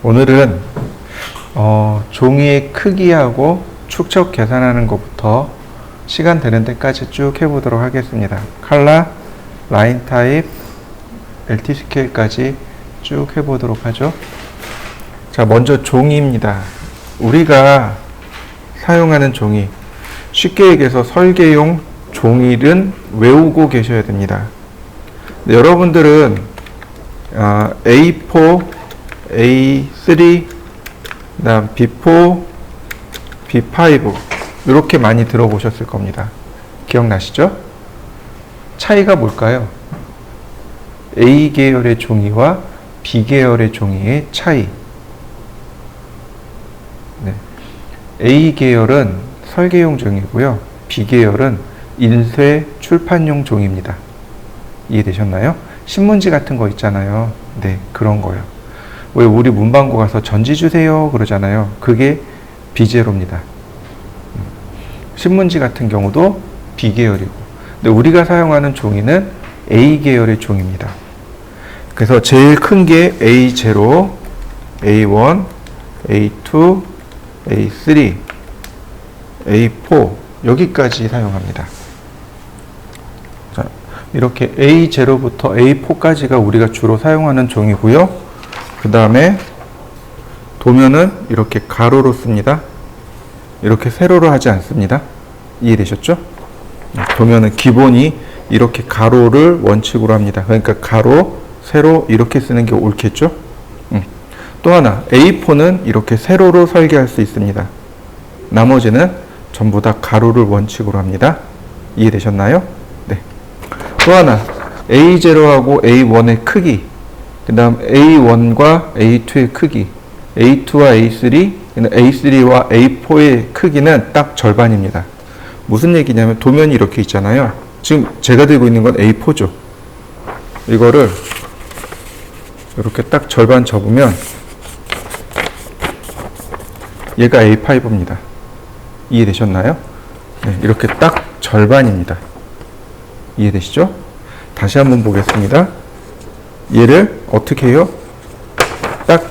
오늘은 종이의 크기하고 축척 계산하는 것부터 시간 되는 데까지 쭉 해보도록 하겠습니다. 칼라, 라인 타입, LT 스케일까지 쭉 해보도록 하죠. 자, 먼저 종이입니다. 우리가 사용하는 종이, 쉽게 얘기해서 설계용 종이는 외우고 계셔야 됩니다. 여러분들은 A4, A3, 그다음 B4, B5 이렇게 많이 들어보셨을 겁니다. 기억나시죠? 차이가 뭘까요? A 계열의 종이와 B 계열의 종이의 차이. 네. A 계열은 설계용 종이고요. B 계열은 인쇄 출판용 종이입니다. 이해되셨나요? 신문지 같은 거 있잖아요. 네, 그런 거요. 왜 우리 문방구 가서 전지 주세요 그러잖아요. 그게 B제로입니다. 신문지 같은 경우도 B 계열이고, 근데 우리가 사용하는 종이는 A 계열의 종입니다. 그래서 제일 큰 게 A0, A1, A2, A3, A4 여기까지 사용합니다. 자, 이렇게 A0부터 A4까지가 우리가 주로 사용하는 종이고요. 그 다음에 도면은 이렇게 가로로 씁니다. 이렇게 세로로 하지 않습니다. 이해되셨죠? 도면은 기본이 이렇게 가로를 원칙으로 합니다. 그러니까 가로, 세로 이렇게 쓰는 게 옳겠죠? 또 하나, A4는 이렇게 세로로 설계할 수 있습니다. 나머지는 전부 다 가로를 원칙으로 합니다. 이해되셨나요? 네. 또 하나, A0하고 A1의 크기, 그 다음 A1과 A2의 크기, A2와 A3, A3와 A4의 크기는 딱 절반입니다. 무슨 얘기냐면 도면이 이렇게 있잖아요. 지금 제가 들고 있는 건 A4죠. 이거를 이렇게 딱 절반 접으면 얘가 A5입니다. 이해되셨나요? 네, 이렇게 딱 절반입니다. 이해되시죠? 다시 한번 보겠습니다. 얘를 어떻게 해요? 딱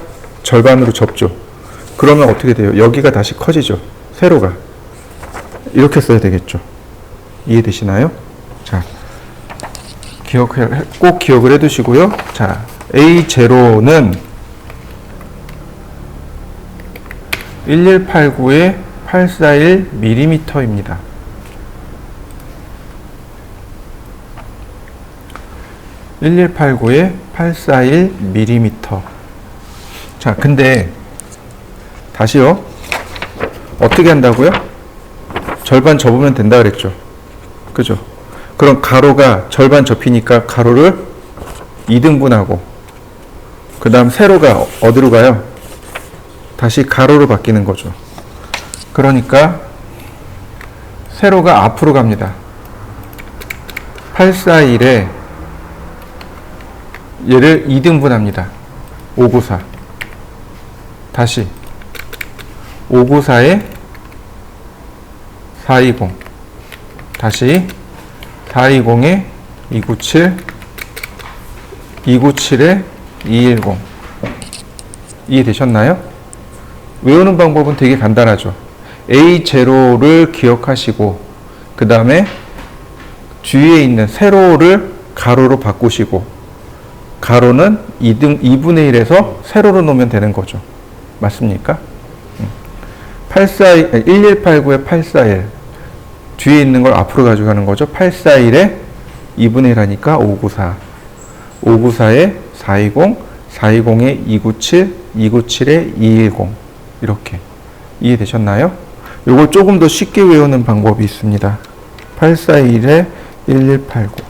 절반으로 접죠. 그러면 어떻게 돼요? 여기가 다시 커지죠. 세로가. 이렇게 써야 되겠죠. 이해되시나요? 자, 꼭 기억을 해두시고요. 자, A0는 1189에 841mm입니다. (1189에 841mm) 자, 근데 다시요. 어떻게 한다고요? 절반 접으면 된다 그랬죠. 그죠? 그럼 가로가 절반 접히니까 가로를 2등분하고, 그 다음 세로가 어디로 가요? 다시 가로로 바뀌는 거죠. 그러니까 세로가 앞으로 갑니다. 841에 얘를 2등분합니다. 594. 다시 594에 420. 다시 420에 297. 297에 210. 이해되셨나요? 외우는 방법은 되게 간단하죠. A0를 기억하시고, 그 다음에 뒤에 있는 세로를 가로로 바꾸시고, 가로는 2분의 1에서 세로로 놓으면 되는 거죠. 맞습니까? 1189에 841 뒤에 있는 걸 앞으로 가져가는 거죠. 841에 2분의 1 하니까 594, 594에 420, 420에 297, 297에 210 이렇게. 이해되셨나요? 요걸 조금 더 쉽게 외우는 방법이 있습니다. 841에 1189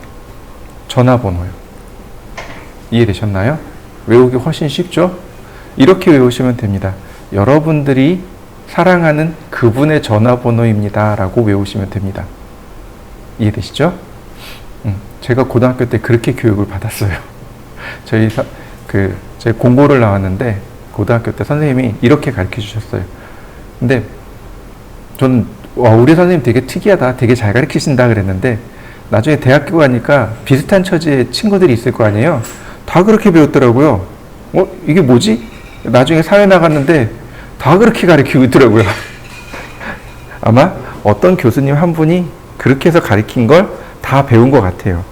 전화번호요. 이해되셨나요? 외우기 훨씬 쉽죠? 이렇게 외우시면 됩니다. 여러분들이 사랑하는 그분의 전화번호입니다 라고 외우시면 됩니다. 이해되시죠? 제가 고등학교 때 그렇게 교육을 받았어요. 제 공고를 나왔는데 고등학교 때 선생님이 이렇게 가르쳐 주셨어요. 근데 저는 우리 선생님 되게 특이하다, 되게 잘 가르치신다 그랬는데, 나중에 대학교 가니까 비슷한 처지의 친구들이 있을 거 아니에요. 다 그렇게 배웠더라고요. 이게 뭐지? 나중에 사회 나갔는데 다 그렇게 가르치고 있더라고요. 아마 어떤 교수님 한 분이 그렇게 해서 가르친 걸 다 배운 것 같아요.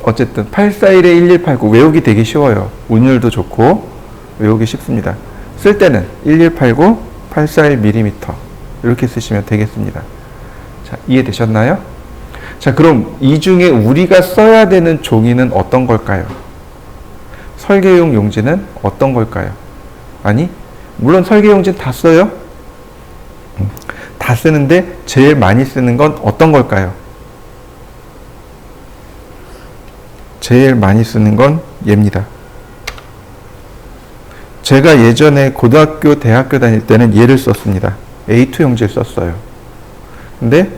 어쨌든 841에 1189 외우기 되게 쉬워요. 운율도 좋고 외우기 쉽습니다. 쓸 때는 1189 841mm 이렇게 쓰시면 되겠습니다. 자, 이해되셨나요? 자, 그럼 이 중에 우리가 써야 되는 종이는 어떤 걸까요? 설계용 용지는 어떤 걸까요? 아니, 물론 설계용지는 다 써요. 다 쓰는데 제일 많이 쓰는 건 어떤 걸까요? 제일 많이 쓰는 건 얘입니다. 제가 예전에 고등학교, 대학교 다닐 때는 얘를 썼습니다. A2 용지를 썼어요. 근데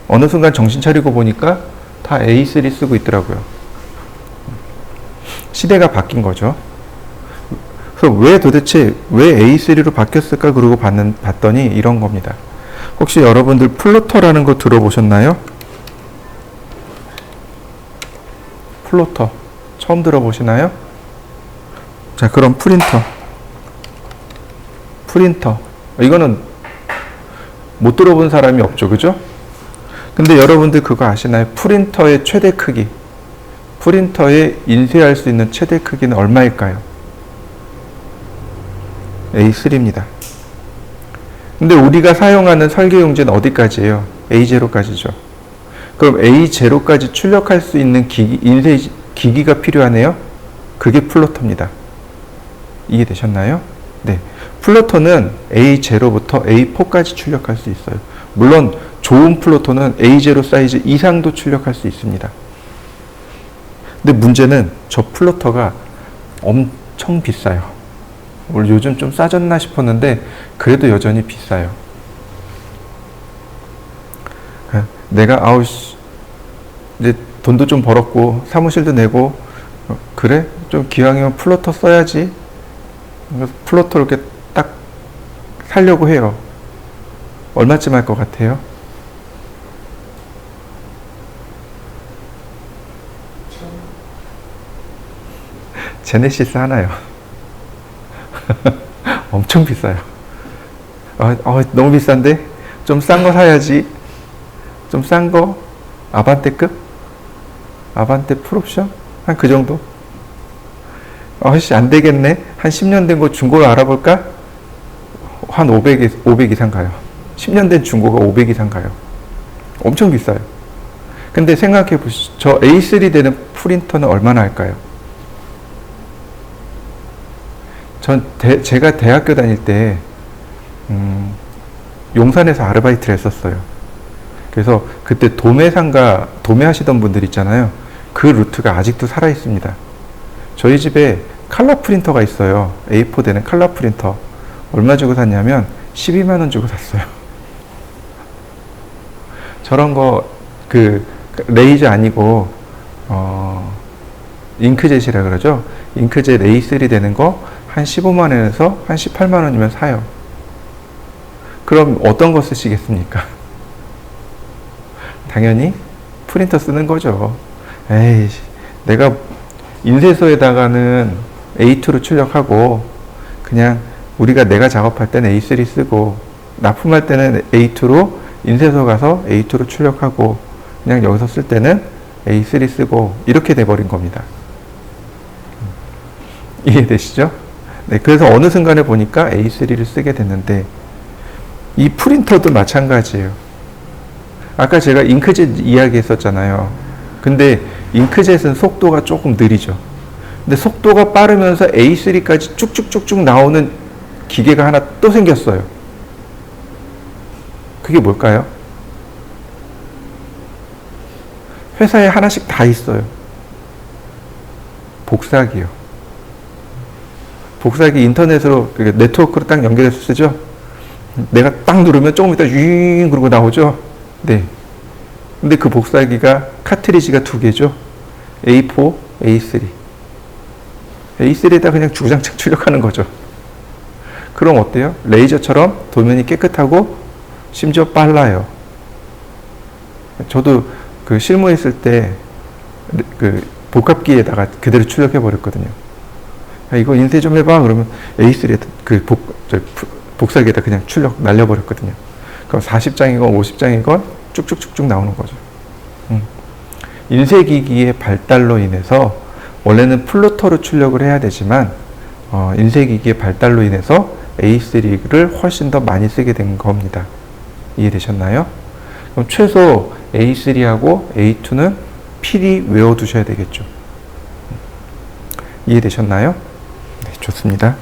어느 순간 정신 차리고 보니까 다 A3 쓰고 있더라고요. 시대가 바뀐 거죠. 그래서 왜 도대체 왜 A3로 바뀌었을까 그러고 봤더니 이런 겁니다. 혹시 여러분들 플로터라는 거 들어보셨나요? 플로터 처음 들어보시나요? 자, 그럼 프린터 이거는 못 들어본 사람이 없죠, 그죠? 근데 여러분들 그거 아시나요? 프린터의 최대 크기, 프린터에 인쇄할 수 있는 최대 크기는 얼마일까요? A3입니다. 근데 우리가 사용하는 설계용지는 어디까지예요? A0까지죠. 그럼 A0까지 출력할 수 있는 인쇄 기기가 필요하네요? 그게 플로터입니다. 이해되셨나요? 네. 플로터는 A0부터 A4까지 출력할 수 있어요. 물론 좋은 플로터는 A0 사이즈 이상도 출력할 수 있습니다. 근데 문제는 저 플로터가 엄청 비싸요. 오늘 요즘 좀 싸졌나 싶었는데 그래도 여전히 비싸요. 내가 이제 돈도 좀 벌었고 사무실도 내고 그래? 좀 기왕이면 플로터 써야지. 그래서 플로터 이렇게 딱 사려고 해요. 얼마쯤 할 것 같아요? 제네시스 하나요. 엄청 비싸요. 너무 비싼데? 좀 싼 거 사야지. 좀 싼 거? 아반떼급? 아반떼 풀옵션? 한 그 정도? 안 되겠네. 한 10년 된 거 중고로 알아볼까? 한 500 이상 가요. 10년 된 중고가 500 이상 가요. 엄청 비싸요. 근데 생각해 보시죠. 저 A3 되는 프린터는 얼마나 할까요? 제가 대학교 다닐 때 용산에서 아르바이트를 했었어요. 그래서 그때 도매상가 도매하시던 분들 있잖아요. 그 루트가 아직도 살아 있습니다. 저희 집에 칼라 프린터가 있어요. A4 되는 칼라 프린터. 얼마 주고 샀냐면 12만 원 주고 샀어요. 저런 거 레이저 아니고 잉크젯이라 그러죠. 잉크젯 A3 되는 거 한 15만 원에서 한 18만 원이면 사요. 그럼 어떤 거 쓰시겠습니까? 당연히 프린터 쓰는 거죠. 에이, 내가 인쇄소에다가는 A2로 출력하고 그냥 내가 작업할 때는 A3 쓰고 납품할 때는 A2로 인쇄소 가서 A2로 출력하고 그냥 여기서 쓸 때는 A3 쓰고 이렇게 돼버린 겁니다. 이해되시죠? 네, 그래서 어느 순간에 보니까 A3를 쓰게 됐는데 이 프린터도 마찬가지예요. 아까 제가 잉크젯 이야기 했었잖아요. 근데 잉크젯은 속도가 조금 느리죠. 근데 속도가 빠르면서 A3까지 쭉쭉쭉쭉 나오는 기계가 하나 또 생겼어요. 그게 뭘까요? 회사에 하나씩 다 있어요. 복사기요. 복사기 인터넷으로 네트워크로 딱 연결해서 쓰죠. 내가 딱 누르면 조금 있다 윙 그러고 나오죠. 네. 근데 그 복사기가 카트리지가 2개죠. A4, A3. A3에다 그냥 주구장창 출력하는 거죠. 그럼 어때요? 레이저처럼 도면이 깨끗하고 심지어 빨라요. 저도 실무했을 때 복합기에다가 그대로 출력해 버렸거든요. 야, 이거 인쇄 좀 해봐. 그러면 A3에 복사기에다 그냥 출력 날려버렸거든요. 그럼 40장이건 50장이건 쭉쭉쭉쭉 나오는 거죠. 인쇄기기의 발달로 인해서 원래는 플로터로 출력을 해야 되지만 인쇄기기의 발달로 인해서 A3를 훨씬 더 많이 쓰게 된 겁니다. 이해되셨나요? 그럼 최소 A3하고 A2는 필히 외워두셔야 되겠죠. 이해되셨나요? 네, 좋습니다.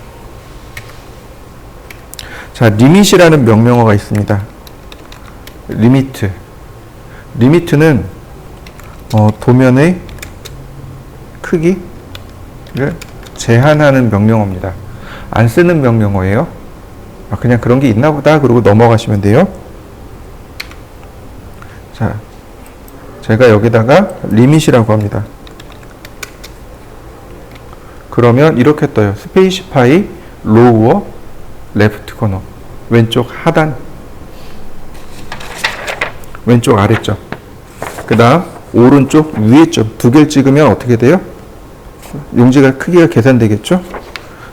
자, 리밋이라는 명령어가 있습니다. 리미트. 리미트는 도면의 크기를 제한하는 명령어입니다. 안 쓰는 명령어예요. 그냥 그런 게 있나 보다 그러고 넘어가시면 돼요. 자, 제가 여기다가 리밋이라고 합니다. 그러면 이렇게 떠요. 스페이시파이 로우어 레프트 코너, 왼쪽 하단, 왼쪽 아래점, 그 다음 오른쪽 위에점 두 개를 찍으면 어떻게 돼요? 용지가 크기가 계산되겠죠?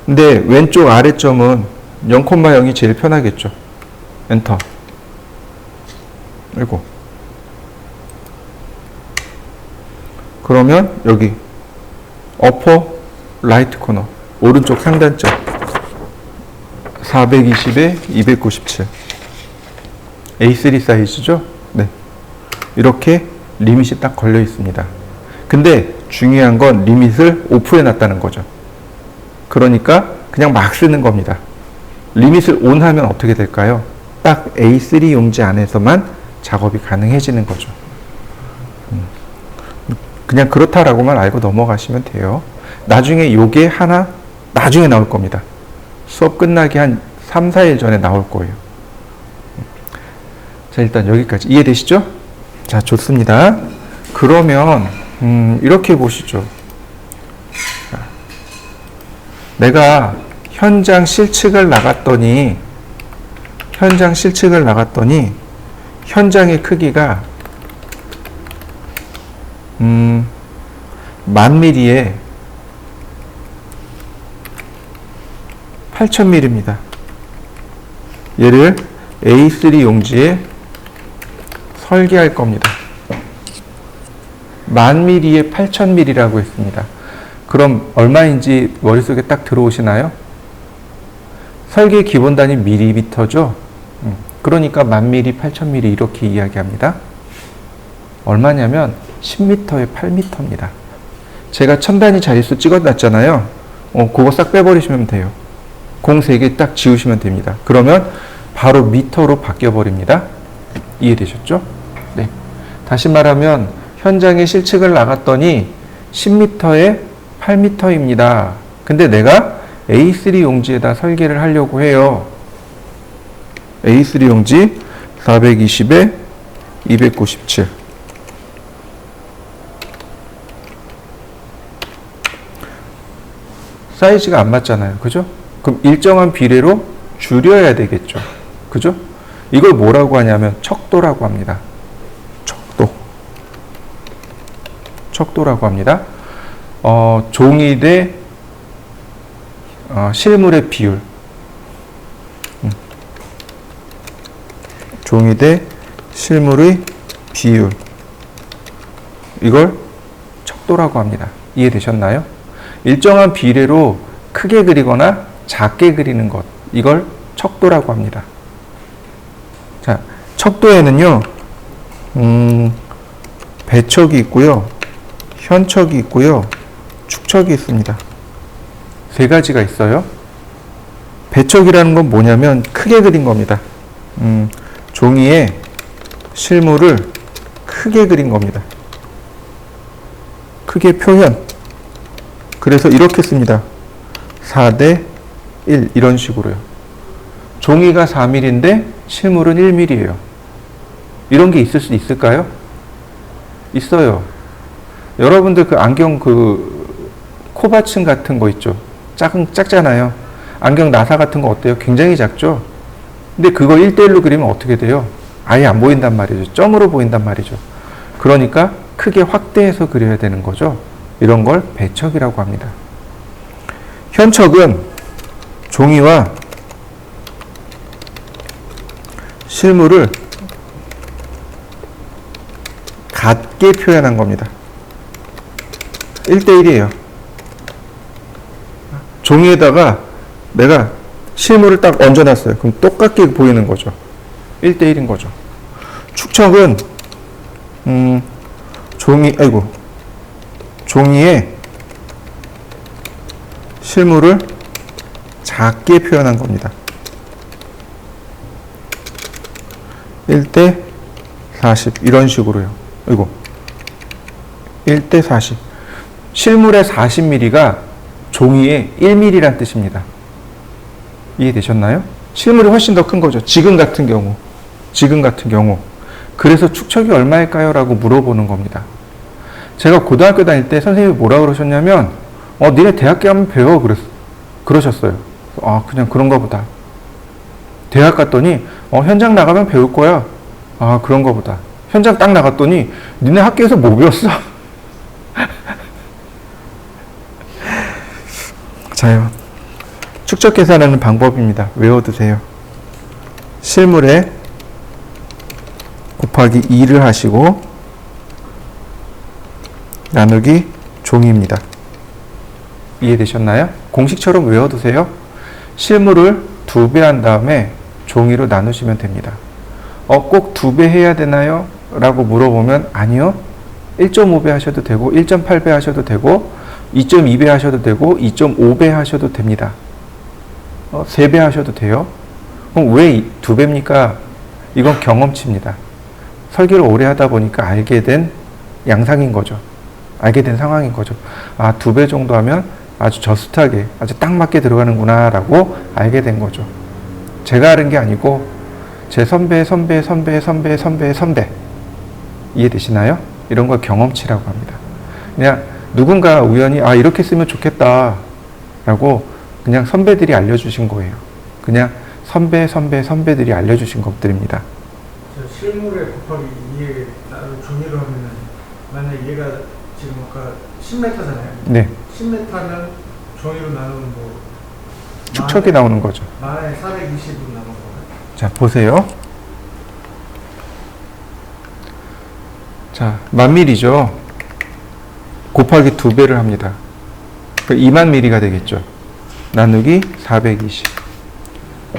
근데 왼쪽 아래점은 0,0이 제일 편하겠죠? 엔터. 그리고 그러면 여기 어퍼 라이트 코너, 오른쪽 상단점 420에 297 A3 사이즈죠? 네. 이렇게 리밋이 딱 걸려 있습니다. 근데 중요한 건 리밋을 오프해 놨다는 거죠. 그러니까 그냥 막 쓰는 겁니다. 리밋을 온 하면 어떻게 될까요? 딱 A3 용지 안에서만 작업이 가능해지는 거죠. 그냥 그렇다라고만 알고 넘어가시면 돼요. 나중에 요게 하나 나중에 나올 겁니다. 수업 끝나기 한 3, 4일 전에 나올 거예요. 자, 일단 여기까지 이해되시죠? 자, 좋습니다. 그러면 이렇게 보시죠. 내가 현장 실측을 나갔더니 현장의 크기가 10,000mm에 8,000mm입니다. 얘를 A3 용지에 설계할 겁니다. 10,000mm에 8,000mm라고 했습니다. 그럼 얼마인지 머릿속에 딱 들어오시나요? 설계 기본 단위 밀리미터죠? 그러니까 10,000mm, 8,000mm 이렇게 이야기합니다. 얼마냐면 10m에 8m입니다. 제가 1000단위 자릿수 찍어놨잖아요. 그거 싹 빼버리시면 돼요. 공 3개 딱 지우시면 됩니다. 그러면 바로 미터로 바뀌어버립니다. 이해되셨죠? 네. 다시 말하면 현장에 실측을 나갔더니 10m에 8m입니다. 근데 내가 A3 용지에다 설계를 하려고 해요. A3 용지 420에 297. 사이즈가 안 맞잖아요. 그죠? 그럼 일정한 비례로 줄여야 되겠죠. 그죠? 이걸 뭐라고 하냐면 척도라고 합니다. 척도라고 합니다. 종이 대 실물의 비율. 종이 대 실물의 비율. 이걸 척도라고 합니다. 이해되셨나요? 일정한 비례로 크게 그리거나 작게 그리는 것. 이걸 척도라고 합니다. 자, 척도에는요, 배척이 있고요, 현척이 있고요, 축척이 있습니다. 세 가지가 있어요. 배척이라는 건 뭐냐면 크게 그린 겁니다. 종이에 실물을 크게 그린 겁니다. 크게 표현. 그래서 이렇게 씁니다. 4대 1 이런 식으로요. 종이가 4mm인데 실물은 1mm예요. 이런 게 있을 수 있을까요? 있어요. 여러분들 그 안경 코받침 같은 거 있죠? 작잖아요. 안경 나사 같은 거 어때요? 굉장히 작죠? 근데 그거 1대1로 그리면 어떻게 돼요? 아예 안 보인단 말이죠. 점으로 보인단 말이죠. 그러니까 크게 확대해서 그려야 되는 거죠. 이런 걸 배척이라고 합니다. 현척은 종이와 실물을 같게 표현한 겁니다. 1대1이에요. 종이에다가 내가 실물을 딱 얹어놨어요. 그럼 똑같게 보이는 거죠. 1대1인 거죠. 축척은 종이에 실물을 작게 표현한 겁니다. 1대 40 이런 식으로요. 1대 40. 실물의 40mm가 종이의 1mm란 뜻입니다. 이해되셨나요? 실물이 훨씬 더 큰 거죠. 지금 같은 경우. 그래서 축척이 얼마일까요? 라고 물어보는 겁니다. 제가 고등학교 다닐 때 선생님이 뭐라 그러셨냐면, 니네 대학 가면 배워. 그러셨어요. 아, 그냥 그런가 보다. 대학 갔더니, 현장 나가면 배울 거야. 아, 그런가 보다. 현장 딱 나갔더니, 니네 학교에서 뭐 배웠어? 자요. 축척 계산하는 방법입니다. 외워두세요. 실물에 곱하기 2를 하시고 나누기 종이입니다. 이해되셨나요? 공식처럼 외워두세요. 실물을 2배 한 다음에 종이로 나누시면 됩니다. 꼭 2배 해야 되나요? 라고 물어보면 아니요. 1.5배 하셔도 되고 1.8배 하셔도 되고 2.2배 하셔도 되고 2.5배 하셔도 됩니다. 3배 하셔도 돼요. 그럼 왜 2배입니까? 이건 경험치입니다. 설계를 오래 하다 보니까 알게 된 양상인 거죠. 알게 된 상황인 거죠. 아, 2배 정도 하면 아주 저스트하게, 아주 딱 맞게 들어가는구나 라고 알게 된 거죠. 제가 아는 게 아니고 제 선배 이해되시나요? 이런 걸 경험치라고 합니다. 그냥 누군가 우연히 이렇게 쓰면 좋겠다 라고 그냥 선배들이 알려주신 거예요. 그냥 선배들이 알려주신 것들입니다. 실물에 곱하기 2에 종이로 하면은 만약 얘가 지금 아까 10m잖아요. 네. 10m면 종이로 나누면 뭐 축척이 나오는 거죠. 만에 420으로 나오는 거예요. 자, 보세요. 자, 10,000mm죠. 곱하기 2배를 합니다. 20,000mm가 되겠죠. 나누기 420.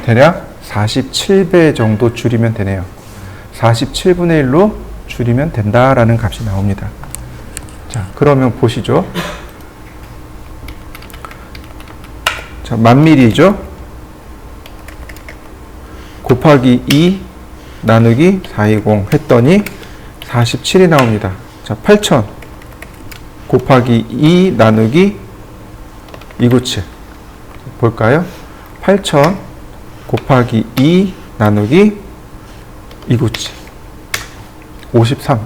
대략 47배 정도 줄이면 되네요. 47분의 1로 줄이면 된다라는 값이 나옵니다. 자, 그러면 보시죠. 자, 10,000mm죠. 곱하기 2 나누기 420 했더니 47이 나옵니다. 자, 8,000 곱하기 2 나누기 297 볼까요? 8,000 곱하기 2 나누기 297 53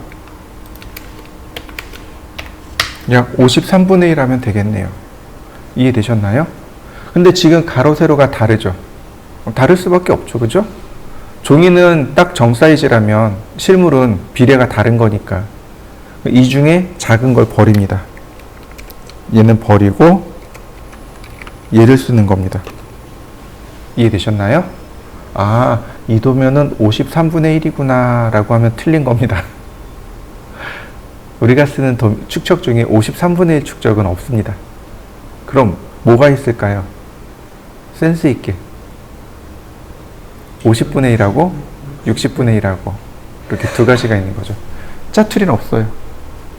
약 53분의 1 하면 되겠네요. 이해되셨나요? 근데 지금 가로 세로가 다르죠. 다를 수밖에 없죠. 그죠? 종이는 딱 정 사이즈라면 실물은 비례가 다른 거니까 이 중에 작은 걸 버립니다. 얘는 버리고 얘를 쓰는 겁니다. 이해되셨나요? 아, 이 도면은 53분의 1이구나 라고 하면 틀린 겁니다. 우리가 쓰는 축척 중에 53분의 1 축척은 없습니다. 그럼 뭐가 있을까요? 센스 있게 50분의 1하고 60분의 1하고 이렇게 두 가지가 있는 거죠. 짜투리는 없어요.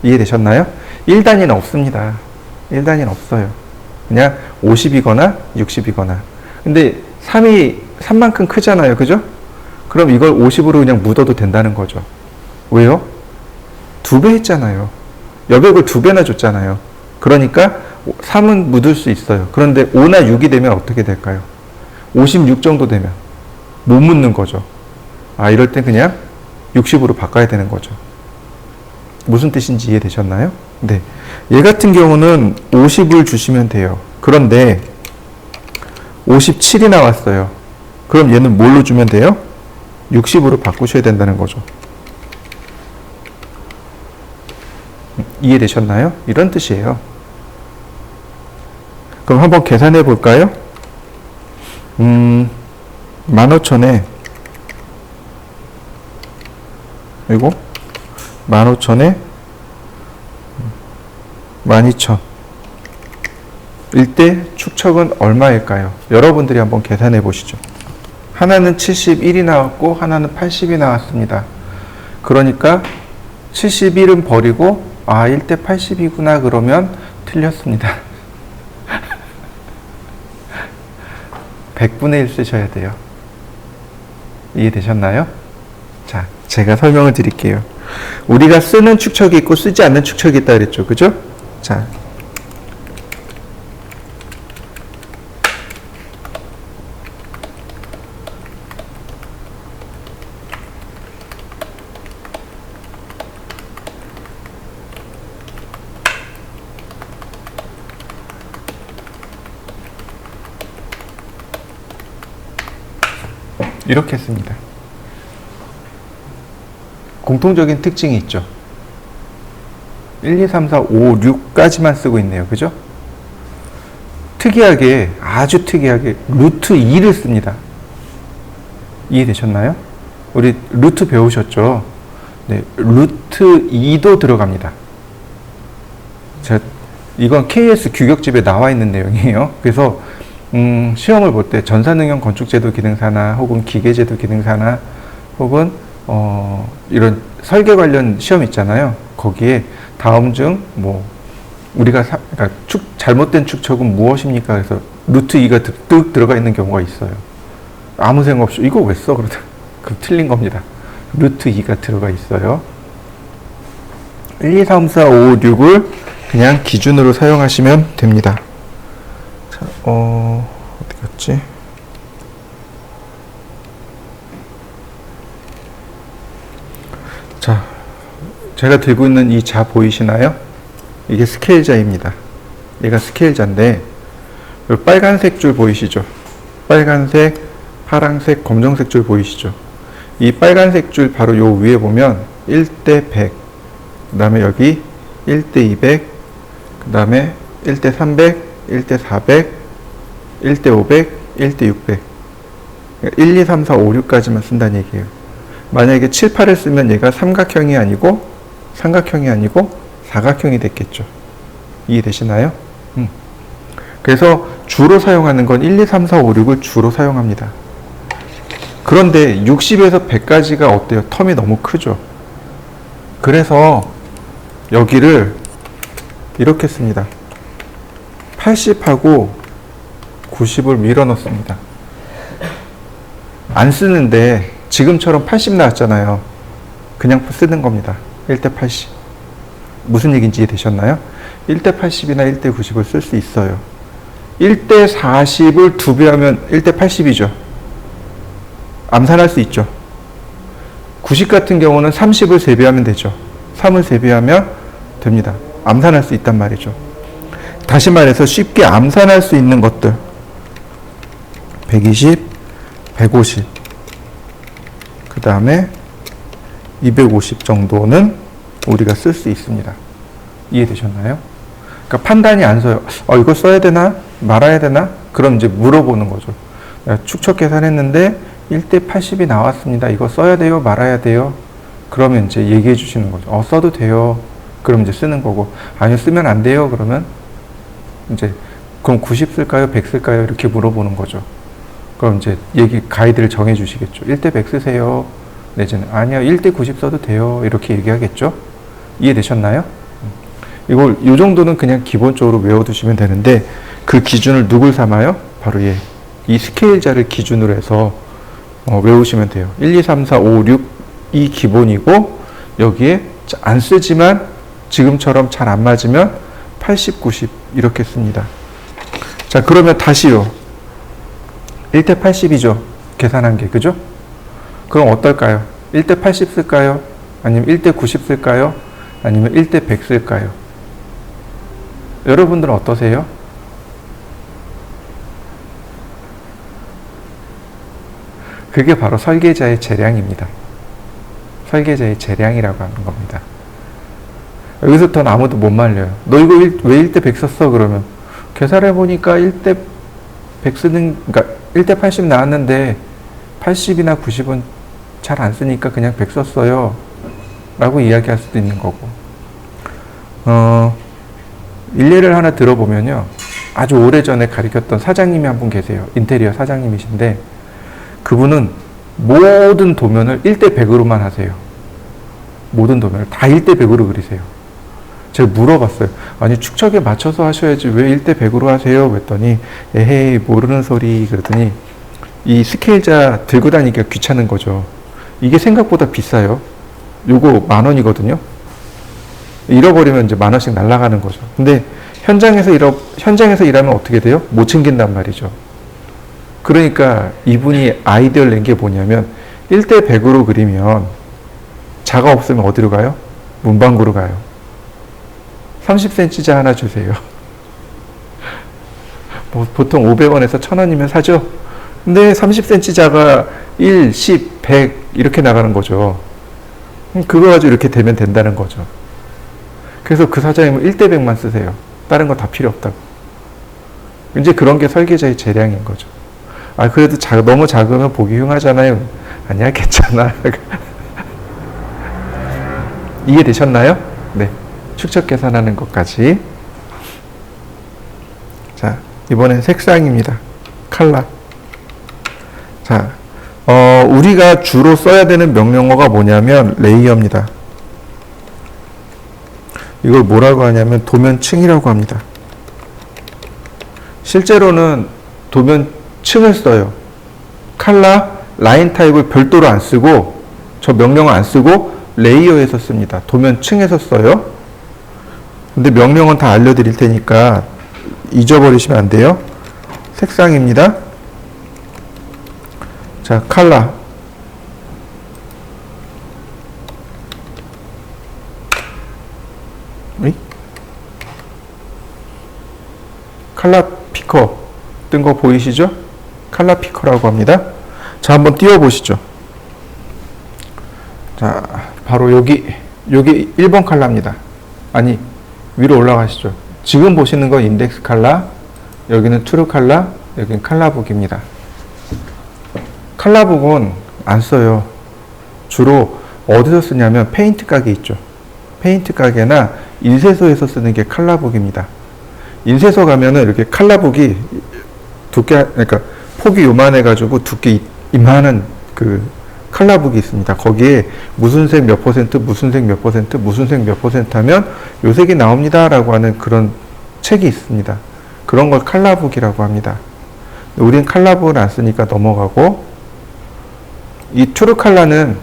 이해되셨나요? 1단위는 없습니다. 1단위는 없어요. 그냥 50이거나 60이거나. 근데 3만큼 크잖아요. 그죠? 그럼 이걸 50으로 그냥 묻어도 된다는 거죠. 왜요? 2배 했잖아요. 여백을 2배나 줬잖아요. 그러니까 3은 묻을 수 있어요. 그런데 5나 6이 되면 어떻게 될까요? 56 정도 되면 못 묻는 거죠. 아, 이럴 땐 그냥 60으로 바꿔야 되는 거죠. 무슨 뜻인지 이해되셨나요? 네. 얘 같은 경우는 50을 주시면 돼요. 그런데 57이 나왔어요. 그럼 얘는 뭘로 주면 돼요? 60으로 바꾸셔야 된다는 거죠. 이해되셨나요? 이런 뜻이에요. 그럼 한번 계산해 볼까요? 15,000에 그리고 15,000에 12,000 일대 축척은 얼마일까요? 여러분들이 한번 계산해 보시죠. 하나는 71이 나왔고 하나는 80이 나왔습니다. 그러니까 71은 버리고 1대 80이구나 그러면 틀렸습니다. 100분의 1 쓰셔야 돼요. 이해되셨나요? 자, 제가 설명을 드릴게요. 우리가 쓰는 축척이 있고 쓰지 않는 축척이 있다 그랬죠. 그죠? 자, 이렇게 씁니다. 공통적인 특징이 있죠. 1, 2, 3, 4, 5, 6까지만 쓰고 있네요. 그죠? 특이하게, 아주 특이하게 루트 2를 씁니다. 이해되셨나요? 우리 루트 배우셨죠? 네, 루트 2도 들어갑니다. 이건 KS 규격집에 나와 있는 내용이에요. 그래서 시험을 볼 때 전산응용 건축제도 기능사나 혹은 기계제도 기능사나 혹은 이런 설계 관련 시험 있잖아요. 거기에 다음 중 우리가 그러니까 잘못된 축척은 무엇입니까? 그래서 루트 2가 득 들어가 있는 경우가 있어요. 아무 생각 없이 이거 왜 써? 그러다 그 틀린 겁니다. 루트 2가 들어가 있어요. 1, 2, 3, 4, 5, 6을 그냥 기준으로 사용하시면 됩니다. 자, 어디 갔지? 자, 제가 들고 있는 이 자 보이시나요? 이게 스케일자입니다. 얘가 스케일자인데, 빨간색 줄 보이시죠? 빨간색, 파란색, 검정색 줄 보이시죠? 이 빨간색 줄 바로 요 위에 보면 1대 100, 그 다음에 여기 1대 200, 그 다음에 1대 300, 1대 400, 1대 500, 1대 600. 1, 2, 3, 4, 5, 6까지만 쓴다는 얘기예요. 만약에 7, 8을 쓰면 얘가 삼각형이 아니고 사각형이 됐겠죠. 이해되시나요? 그래서 주로 사용하는 건 1, 2, 3, 4, 5, 6을 주로 사용합니다. 그런데 60에서 100까지가 어때요? 텀이 너무 크죠. 그래서 여기를 이렇게 씁니다. 80하고 90을 밀어 넣습니다. 안 쓰는데 지금처럼 80 나왔잖아요. 그냥 쓰는 겁니다. 1대 80. 무슨 얘기인지 이해되셨나요? 1대 80이나 1대 90을 쓸 수 있어요. 1대 40을 2배 하면 1대 80이죠. 암산할 수 있죠. 90 같은 경우는 30을 3배 하면 되죠. 3을 3배 하면 됩니다. 암산할 수 있단 말이죠. 다시 말해서 쉽게 암산할 수 있는 것들 120, 150 그 다음에 250 정도는 우리가 쓸 수 있습니다. 이해되셨나요? 그러니까 판단이 안 서요. 이거 써야 되나? 말아야 되나? 그럼 이제 물어보는 거죠. 내가 축척 계산했는데 1대 80이 나왔습니다. 이거 써야 돼요? 말아야 돼요? 그러면 이제 얘기해 주시는 거죠. 써도 돼요. 그럼 이제 쓰는 거고, 아니요, 쓰면 안 돼요. 그러면 이제, 그럼 90 쓸까요? 100 쓸까요? 이렇게 물어보는 거죠. 그럼 이제 가이드를 정해 주시겠죠. 1대 100 쓰세요. 내지는, 아니요, 1대 90 써도 돼요. 이렇게 얘기하겠죠. 이해되셨나요? 이걸, 요 정도는 그냥 기본적으로 외워두시면 되는데, 그 기준을 누굴 삼아요? 바로 이 스케일자를 기준으로 해서 외우시면 돼요. 1, 2, 3, 4, 5, 6, 이 기본이고, 여기에 안 쓰지만 지금처럼 잘 안 맞으면 80, 90 이렇게 씁니다. 자, 그러면 다시요. 1대 80이죠. 계산한 게. 그죠? 그럼 어떨까요? 1대 80 쓸까요? 아니면 1대 90 쓸까요? 아니면 1대 100 쓸까요? 여러분들은 어떠세요? 그게 바로 설계자의 재량입니다. 설계자의 재량이라고 하는 겁니다. 여기서부터는 아무도 못 말려요. 너 이거 왜 1대 100 썼어? 그러면 계산해 보니까 1대 100 쓰는, 그러니까 1대 80 나왔는데 80이나 90은 잘 안 쓰니까 그냥 100 썼어요. 라고 이야기할 수도 있는 거고. 일례를 하나 들어보면요. 아주 오래전에 가르쳤던 사장님이 한 분 계세요. 인테리어 사장님이신데 그분은 모든 도면을 1대 100으로만 하세요. 모든 도면을 다 1대 100으로 그리세요. 제가 물어봤어요. 아니 축척에 맞춰서 하셔야지 왜 1대 100으로 하세요? 그랬더니 에헤이 모르는 소리 그랬더니 이 스케일자 들고 다니기가 귀찮은 거죠. 이게 생각보다 비싸요. 요거 10,000원이거든요. 잃어버리면 이제 10,000원씩 날아가는 거죠. 근데 현장에서 일하면 어떻게 돼요? 못 챙긴단 말이죠. 그러니까 이분이 아이디어를 낸 게 뭐냐면 1대 100으로 그리면 자가 없으면 어디로 가요? 문방구로 가요. 30cm자 하나 주세요. 뭐 보통 500원에서 1,000원이면 사죠? 근데 30cm자가 1, 10, 100 이렇게 나가는 거죠. 그거 가지고 이렇게 되면 된다는 거죠. 그래서 그 사장님은 1대 100만 쓰세요. 다른 거 다 필요 없다고. 이제 그런 게 설계자의 재량인 거죠. 아, 그래도 너무 작으면 보기 흉하잖아요. 아니야, 괜찮아. 이해되셨나요? 네. 축척 계산하는 것까지. 자, 이번엔 색상입니다. 컬러. 자, 우리가 주로 써야 되는 명령어가 뭐냐면 레이어입니다. 이걸 뭐라고 하냐면 도면층이라고 합니다. 실제로는 도면층을 써요. 컬러, 라인 타입을 별도로 안 쓰고 저 명령어 안 쓰고 레이어에서 씁니다. 도면층에서 써요. 근데 명령은 다 알려드릴 테니까 잊어버리시면 안 돼요. 색상입니다. 자, 컬러. 컬러 피커 뜬 거 보이시죠? 컬러 피커라고 합니다. 자, 한번 띄워보시죠. 자, 바로 여기 1번 컬러입니다. 아니, 위로 올라가시죠. 지금 보시는 거 인덱스 컬러, 여기는 트루 컬러, 여기는 컬러북입니다. 컬러북은 안 써요. 주로 어디서 쓰냐면 페인트 가게 있죠. 페인트 가게나 인쇄소에서 쓰는 게 컬러북입니다. 인쇄소 가면은 이렇게 컬러북이 그러니까 폭이 요만해가지고 두께 이만한 그 컬러북이 있습니다. 거기에 무슨 색 몇 퍼센트, 무슨 색 몇 퍼센트, 무슨 색 몇 퍼센트 하면 요 색이 나옵니다. 라고 하는 그런 책이 있습니다. 그런 걸 컬러북이라고 합니다. 우린 컬러북을 안 쓰니까 넘어가고, 이 트루 컬러는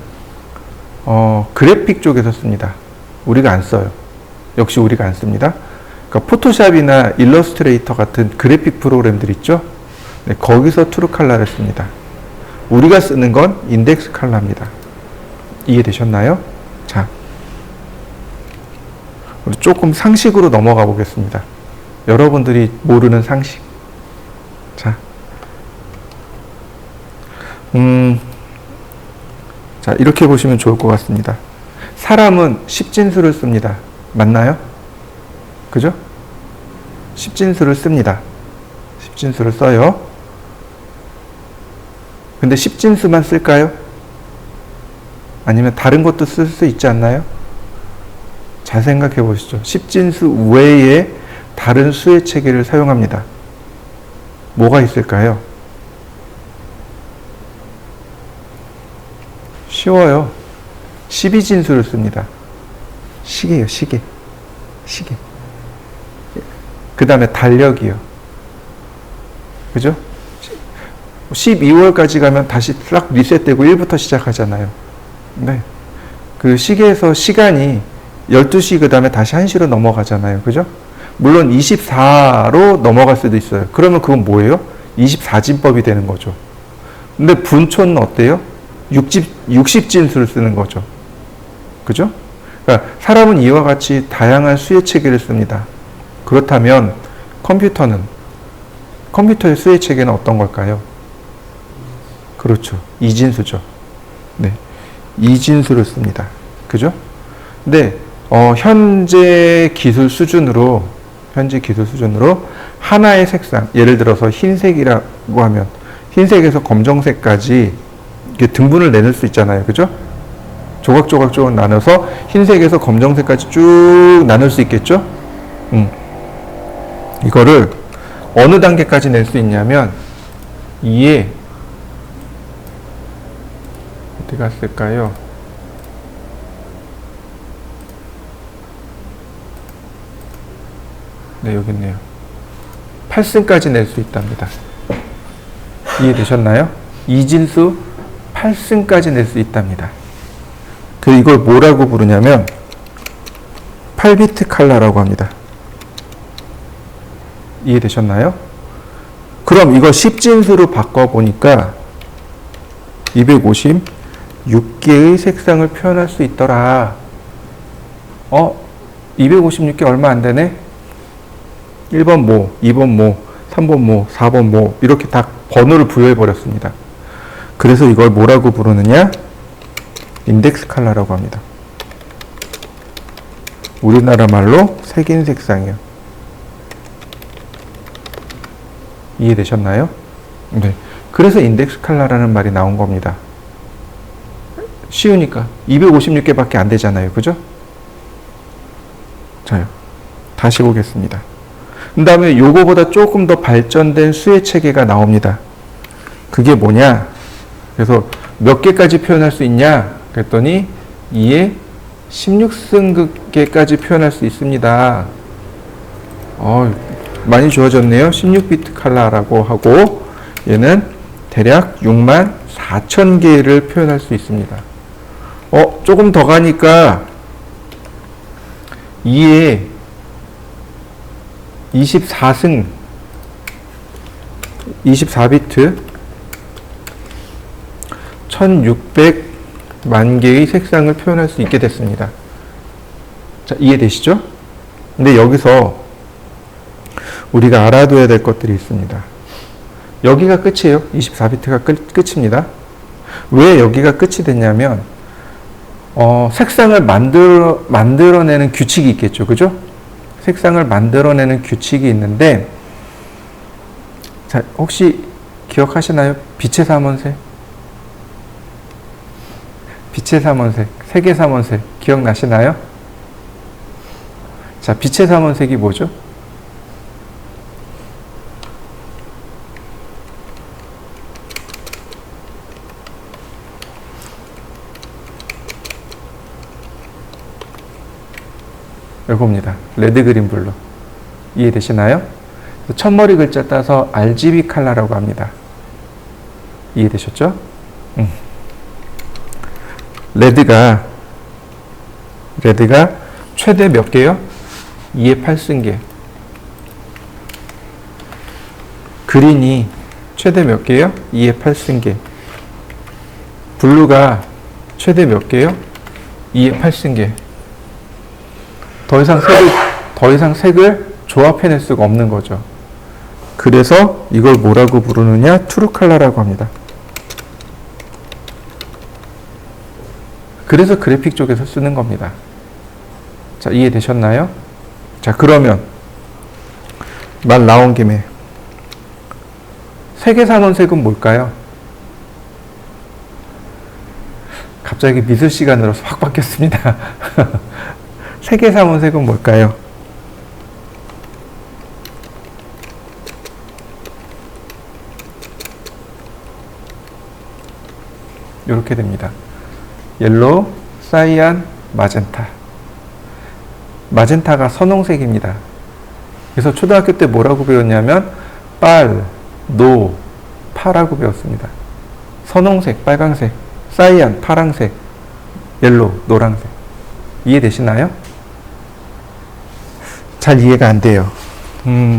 그래픽 쪽에서 씁니다. 우리가 안 써요. 역시 우리가 안 씁니다. 그러니까 포토샵이나 일러스트레이터 같은 그래픽 프로그램들 있죠? 네, 거기서 트루 컬러를 씁니다. 우리가 쓰는 건 인덱스 컬러입니다. 이해되셨나요? 자, 우리 조금 상식으로 넘어가 보겠습니다. 여러분들이 모르는 상식. 자, 자, 이렇게 보시면 좋을 것 같습니다. 사람은 십진수를 씁니다. 맞나요? 그죠? 십진수를 씁니다. 십진수를 써요. 근데 십진수만 쓸까요? 아니면 다른 것도 쓸 수 있지 않나요? 잘 생각해 보시죠. 십진수 외에 다른 수의 체계를 사용합니다. 뭐가 있을까요? 쉬워요. 12진수를 씁니다. 시계요, 시계. 시계. 그 다음에 달력이요. 그죠? 12월까지 가면 다시 싹 리셋되고 1부터 시작하잖아요. 네. 그 시계에서 시간이 12시 그 다음에 다시 1시로 넘어가잖아요. 그죠? 물론 24로 넘어갈 수도 있어요. 그러면 그건 뭐예요? 24진법이 되는 거죠. 근데 분초는 어때요? 60진수를 쓰는 거죠. 그죠? 그러니까 사람은 이와 같이 다양한 수의 체계를 씁니다. 그렇다면 컴퓨터의 수의 체계는 어떤 걸까요? 그렇죠. 이진수죠. 네. 이진수를 씁니다. 그죠? 근데 현재 기술 수준으로 현재 기술 수준으로 하나의 색상, 예를 들어서 흰색이라고 하면 흰색에서 검정색까지 이렇게 등분을 내놓을 수 있잖아요. 그죠? 조각조각 나눠서 흰색에서 검정색까지 쭉 나눌 수 있겠죠? 이거를 어느 단계까지 낼 수 있냐면 2에 어디 갔을까요? 네, 여기 있네요. 8승까지 낼 수 있답니다. 이해되셨나요? 이진수 8승까지 낼 수 있답니다. 그리고 이걸 뭐라고 부르냐면 8비트 칼라라고 합니다. 이해되셨나요? 그럼 이걸 10진수로 바꿔보니까 256개의 색상을 표현할 수 있더라. 256개 얼마 안 되네? 1번 모, 2번 모, 3번 모, 4번 모 이렇게 다 번호를 부여해 버렸습니다. 그래서 이걸 뭐라고 부르느냐? 인덱스 컬러라고 합니다. 우리나라 말로 색인 색상이요. 이해되셨나요? 네. 그래서 인덱스 컬러라는 말이 나온 겁니다. 쉬우니까 256개밖에 안 되잖아요. 그죠? 자요. 다시 보겠습니다. 그 다음에 요거보다 조금 더 발전된 수의 체계가 나옵니다. 그게 뭐냐? 그래서 몇 개까지 표현할 수 있냐? 그랬더니 2에 16승계까지 표현할 수 있습니다. 많이 좋아졌네요. 16비트 칼라라고 하고 얘는 대략 64,000개를 표현할 수 있습니다. 조금 더 가니까 2에 24승 24비트 1600만 개의 색상을 표현할 수 있게 됐습니다. 자, 이해되시죠? 근데 여기서 우리가 알아둬야 될 것들이 있습니다. 여기가 끝이에요. 24비트가 끝입니다. 왜 여기가 끝이 됐냐면 색상을 만들어내는 규칙이 있겠죠. 그죠? 색상을 만들어내는 규칙이 있는데, 자, 혹시 기억하시나요? 빛의 삼원색? 빛의 삼원색, 색의 삼원색 기억나시나요? 자, 빛의 삼원색이 뭐죠? 이겁니다. 레드, 그린, 블루. 이해되시나요? 첫머리 글자 따서 RGB 컬러라고 합니다. 이해되셨죠? 레드가 최대 몇 개요? 2의 8승계. 그린이 최대 몇 개요? 2의 8승계. 블루가 최대 몇 개요? 2의 8승계. 더 이상 색을 조합해낼 수가 없는 거죠. 그래서 이걸 뭐라고 부르느냐? 트루 컬러라고 합니다. 그래서 그래픽 쪽에서 쓰는 겁니다. 자, 이해되셨나요? 자, 그러면 말 나온 김에 색의 삼원색은 뭘까요? 갑자기 미술 시간으로 확 바뀌었습니다. 색의 삼원색은 뭘까요? 이렇게 됩니다. 옐로우, 사이안, 마젠타. 마젠타가 선홍색입니다. 그래서 초등학교 때 뭐라고 배웠냐면 빨, 노, 파라고 배웠습니다. 선홍색, 빨강색, 사이안, 파랑색, 옐로우, 노랑색. 이해되시나요? 잘 이해가 안 돼요.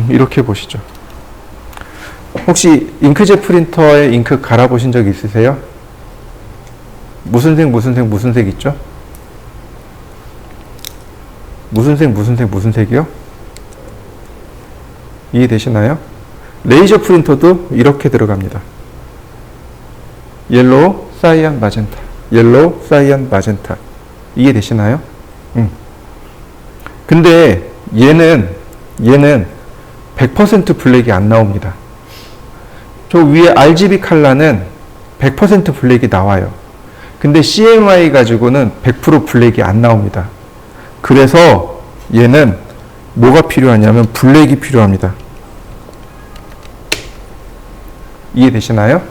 이렇게 보시죠. 혹시 잉크젯 프린터에 잉크 갈아보신 적 있으세요? 무슨 색 있죠? 무슨 색이요? 이해되시나요? 레이저 프린터도 이렇게 들어갑니다. 옐로우, 사이안, 마젠타. 옐로우, 사이안, 마젠타. 이해되시나요? 근데 얘는 얘는 100% 블랙이 안 나옵니다. 저 위에 RGB 컬러는 100% 블랙이 나와요. 근데 CMY 가지고는 100% 블랙이 안 나옵니다. 그래서 얘는 뭐가 필요하냐면 블랙이 필요합니다. 이해되시나요?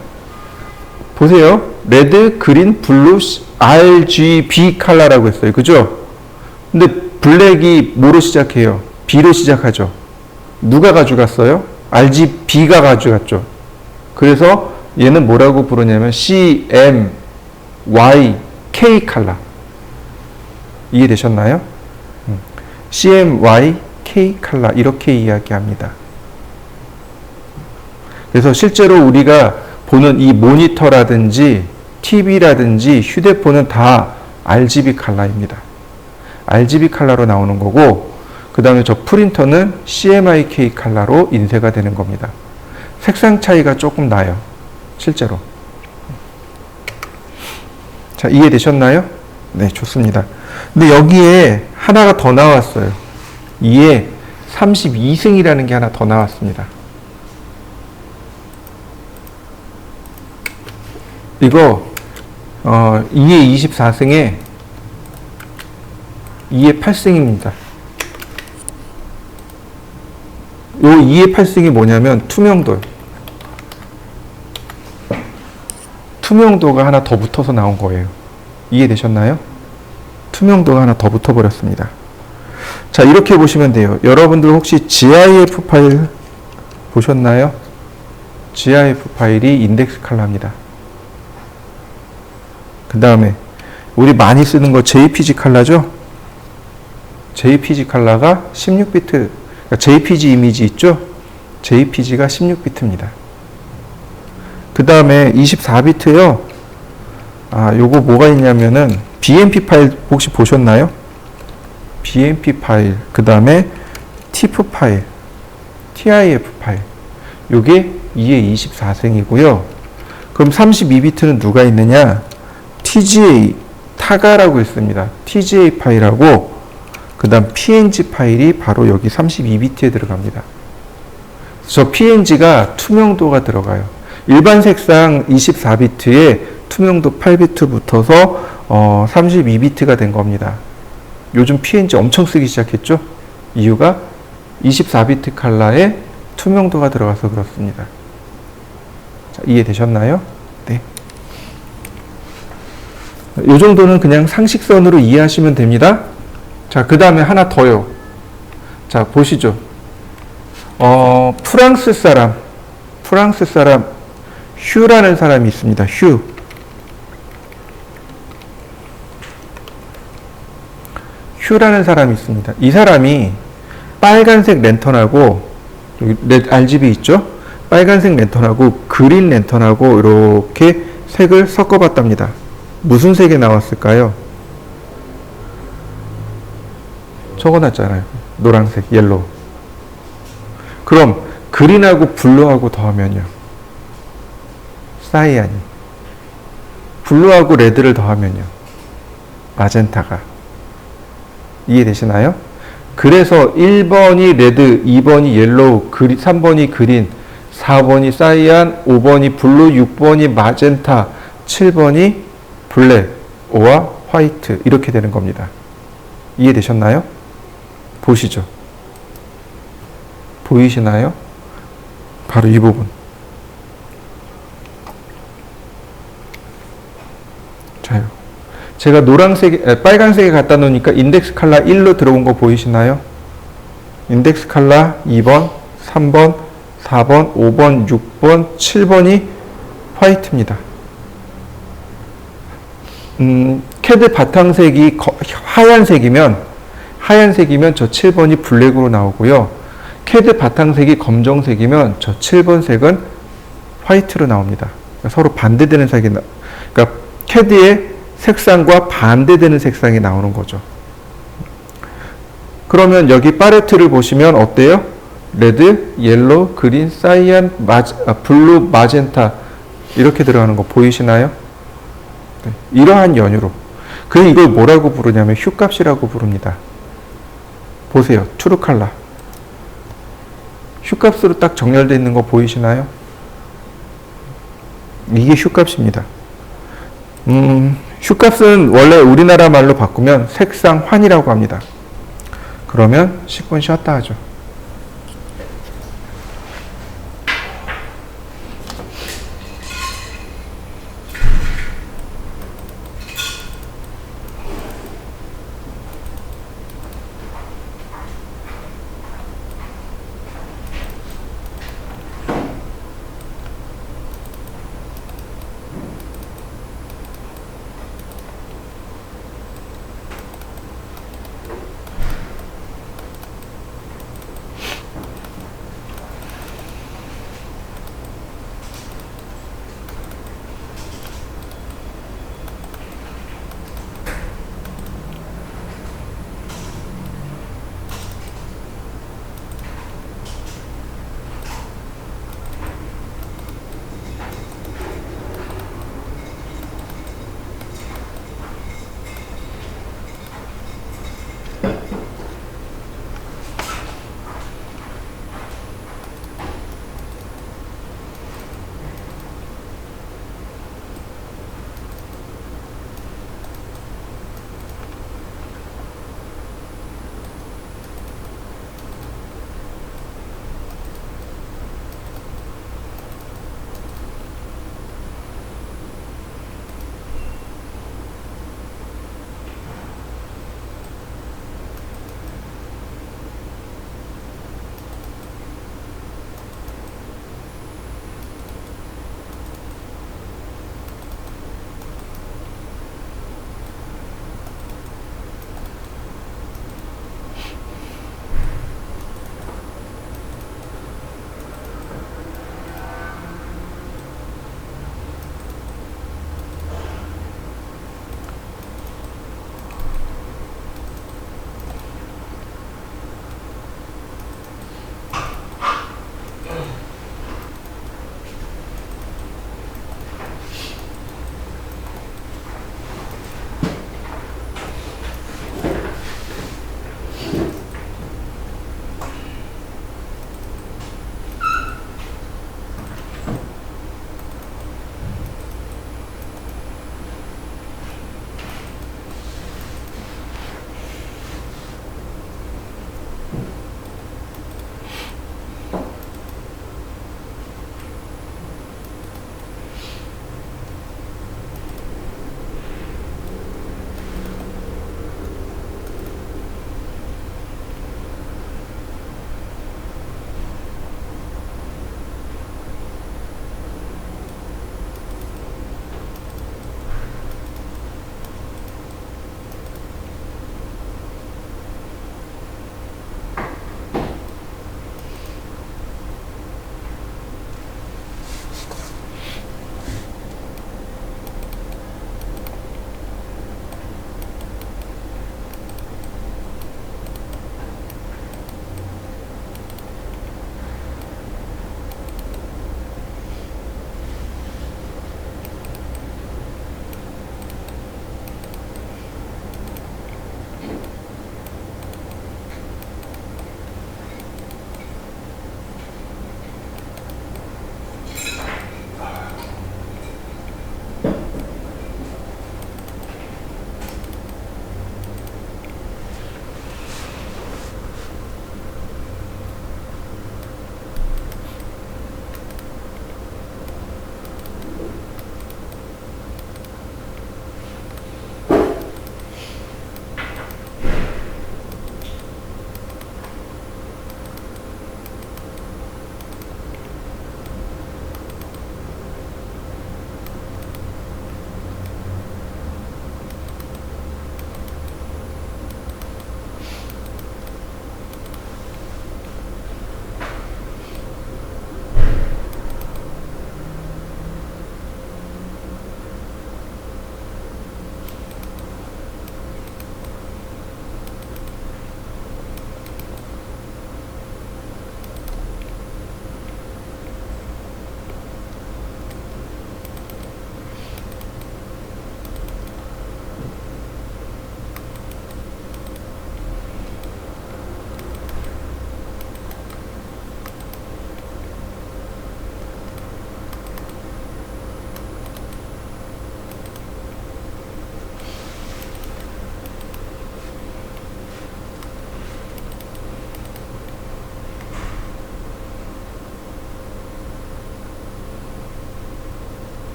보세요. 레드, 그린, 블루, RGB 컬러라고 했어요. 그죠? 근데 블랙이 뭐로 시작해요? B로 시작하죠. 누가 가져갔어요? RGB가 가져갔죠. 그래서 얘는 뭐라고 부르냐면 CMYK 컬러. 이해되셨나요? CMYK 컬러 이렇게 이야기합니다. 그래서 실제로 우리가 보는 이 모니터라든지 TV라든지 휴대폰은 다 RGB 컬러입니다. RGB 컬러로 나오는 거고, 그 다음에 저 프린터는 CMYK 컬러로 인쇄가 되는 겁니다. 색상 차이가 조금 나요. 실제로. 자, 이해되셨나요? 네, 좋습니다. 근데 여기에 하나가 더 나왔어요. 이에 32승이라는 게 하나 더 나왔습니다. 이거 2의 24승에 2의 8승입니다. 요 2의 8승이 뭐냐면 투명도요. 투명도가 하나 더 붙어서 나온 거예요. 이해되셨나요? 투명도가 하나 더 붙어버렸습니다. 자, 이렇게 보시면 돼요. 여러분들 혹시 GIF 파일 보셨나요? GIF 파일이 인덱스 컬러입니다. 그 다음에 우리 많이 쓰는 거 JPG 컬러죠? JPG 컬러가 16비트, 그러니까 JPG 이미지 있죠? JPG가 16비트입니다. 그 다음에 24비트요. 요거 뭐가 있냐면은 BMP 파일 혹시 보셨나요? BMP 파일, 그 다음에 TIFF 파일, TIF 파일. 요게 2의 24승이고요. 그럼 32비트는 누가 있느냐? TGA, 타가라고 있습니다. TGA 파일하고, 그 다음 PNG 파일이 바로 여기 32비트에 들어갑니다. 저 PNG가 투명도가 들어가요. 일반 색상 24비트에 투명도 8비트 붙어서 32비트가 된 겁니다. 요즘 PNG 엄청 쓰기 시작했죠? 이유가 24비트 컬러에 투명도가 들어가서 그렇습니다. 자, 이해되셨나요? 네. 이 정도는 그냥 상식선으로 이해하시면 됩니다. 자, 그 다음에 하나 더요. 자, 보시죠. 프랑스 사람 휴라는 사람이 있습니다. 휴라는 사람이 있습니다. 이 사람이 빨간색 랜턴하고 RGB 있죠? 빨간색 랜턴하고 그린 랜턴하고 이렇게 색을 섞어봤답니다. 무슨 색이 나왔을까요? 적어놨잖아요. 노란색, 옐로우. 그럼 그린하고 블루하고 더하면요. 사이안이. 블루하고 레드를 더하면요. 마젠타가. 이해되시나요? 그래서 1번이 레드, 2번이 옐로우, 3번이 그린, 4번이 사이안, 5번이 블루, 6번이 마젠타, 7번이 블랙, 5와 화이트 이렇게 되는 겁니다. 이해되셨나요? 보시죠. 보이시나요? 바로 이 부분. 자요. 제가 빨간색에 갖다 놓으니까 인덱스 컬러 1로 들어온 거 보이시나요? 인덱스 컬러 2번, 3번, 4번, 5번, 6번, 7번이 화이트입니다. 캐드 바탕색이 하얀색이면 저 7번이 블랙으로 나오고요. 캐드 바탕색이 검정색이면 저 7번 색은 화이트로 나옵니다. 그러니까 서로 반대되는 색이 그러니까 캐드의 색상과 반대되는 색상이 나오는 거죠. 그러면 여기 팔레트를 보시면 어때요? 레드, 옐로우, 그린, 사이안, 블루, 마젠타 이렇게 들어가는 거 보이시나요? 네, 이러한 연유로. 그래서 이걸 뭐라고 부르냐면 휴값이라고 부릅니다. 보세요. 트루 컬러. 휴값으로 딱 정렬되어 있는 거 보이시나요? 이게 휴값입니다. 휴값은 원래 우리나라 말로 바꾸면 색상환이라고 합니다. 그러면 10분 쉬었다 하죠.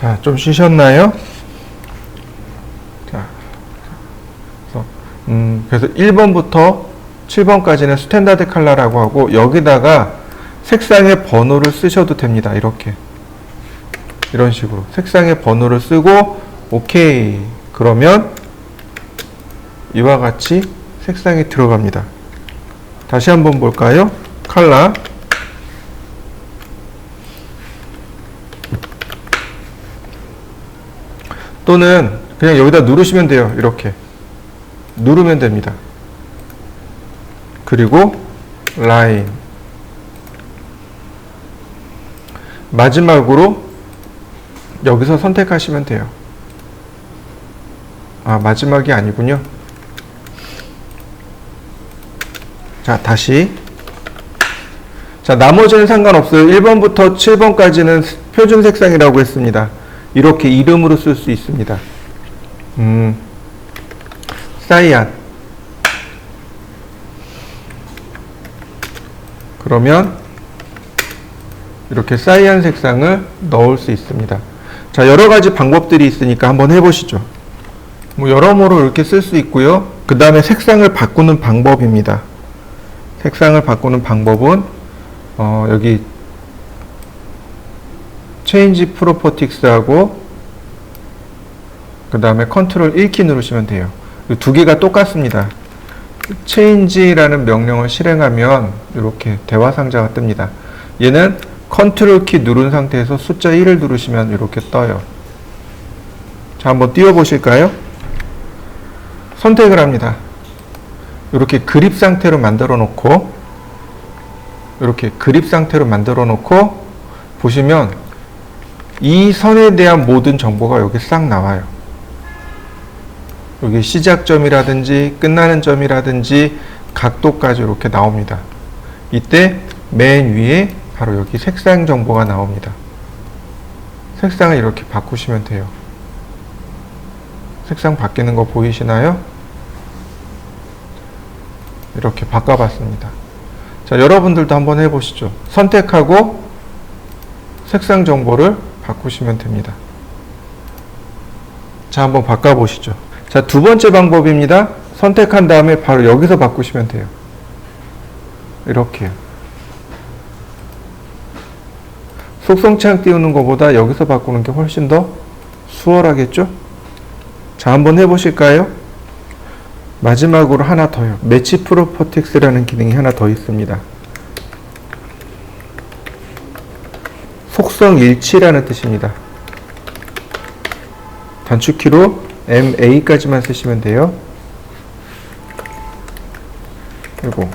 자, 좀 쉬셨나요? 자, 그래서 1번부터 7번까지는 스탠다드 컬러라고 하고, 여기다가 색상의 번호를 쓰셔도 됩니다. 이렇게. 이런 식으로. 색상의 번호를 쓰고, 오케이. 그러면 이와 같이 색상이 들어갑니다. 다시 한번 볼까요? 컬러. 또는 그냥 여기다 누르시면 돼요. 이렇게. 누르면 됩니다. 그리고 라인. 마지막으로 여기서 선택하시면 돼요. 아, 마지막이 아니군요. 자, 다시. 자, 나머지는 상관없어요. 1번부터 7번까지는 표준 색상이라고 했습니다. 이렇게 이름으로 쓸 수 있습니다. 사이안. 그러면 이렇게 사이안 색상을 넣을 수 있습니다. 자, 여러 가지 방법들이 있으니까 한번 해보시죠. 뭐 여러모로 이렇게 쓸 수 있고요. 그 다음에 색상을 바꾸는 방법입니다. 색상을 바꾸는 방법은 여기 Change Properties하고 그 다음에 컨트롤 1키 누르시면 돼요. 이 두 개가 똑같습니다. Change라는 명령을 실행하면 이렇게 대화 상자가 뜹니다. 얘는 컨트롤 키 누른 상태에서 숫자 1을 누르시면 이렇게 떠요. 자, 한번 띄워 보실까요? 선택을 합니다. 이렇게 그립 상태로 만들어 놓고, 이렇게 그립 상태로 만들어 놓고 보시면 이 선에 대한 모든 정보가 여기 싹 나와요. 여기 시작점이라든지 끝나는 점이라든지 각도까지 이렇게 나옵니다. 이때 맨 위에 바로 여기 색상 정보가 나옵니다. 색상을 이렇게 바꾸시면 돼요. 색상 바뀌는 거 보이시나요? 이렇게 바꿔봤습니다. 자, 여러분들도 한번 해보시죠. 선택하고 색상 정보를 바꾸시면 됩니다. 자, 한번 바꿔보시죠. 자, 두 번째 방법입니다. 선택한 다음에 바로 여기서 바꾸시면 돼요. 이렇게요. 속성창 띄우는 것보다 여기서 바꾸는 게 훨씬 더 수월하겠죠? 자, 한번 해보실까요? 마지막으로 하나 더요. 매치 프로퍼틱스라는 기능이 하나 더 있습니다. 속성 일치라는 뜻입니다. 단축키로 MA까지만 쓰시면 돼요. 그리고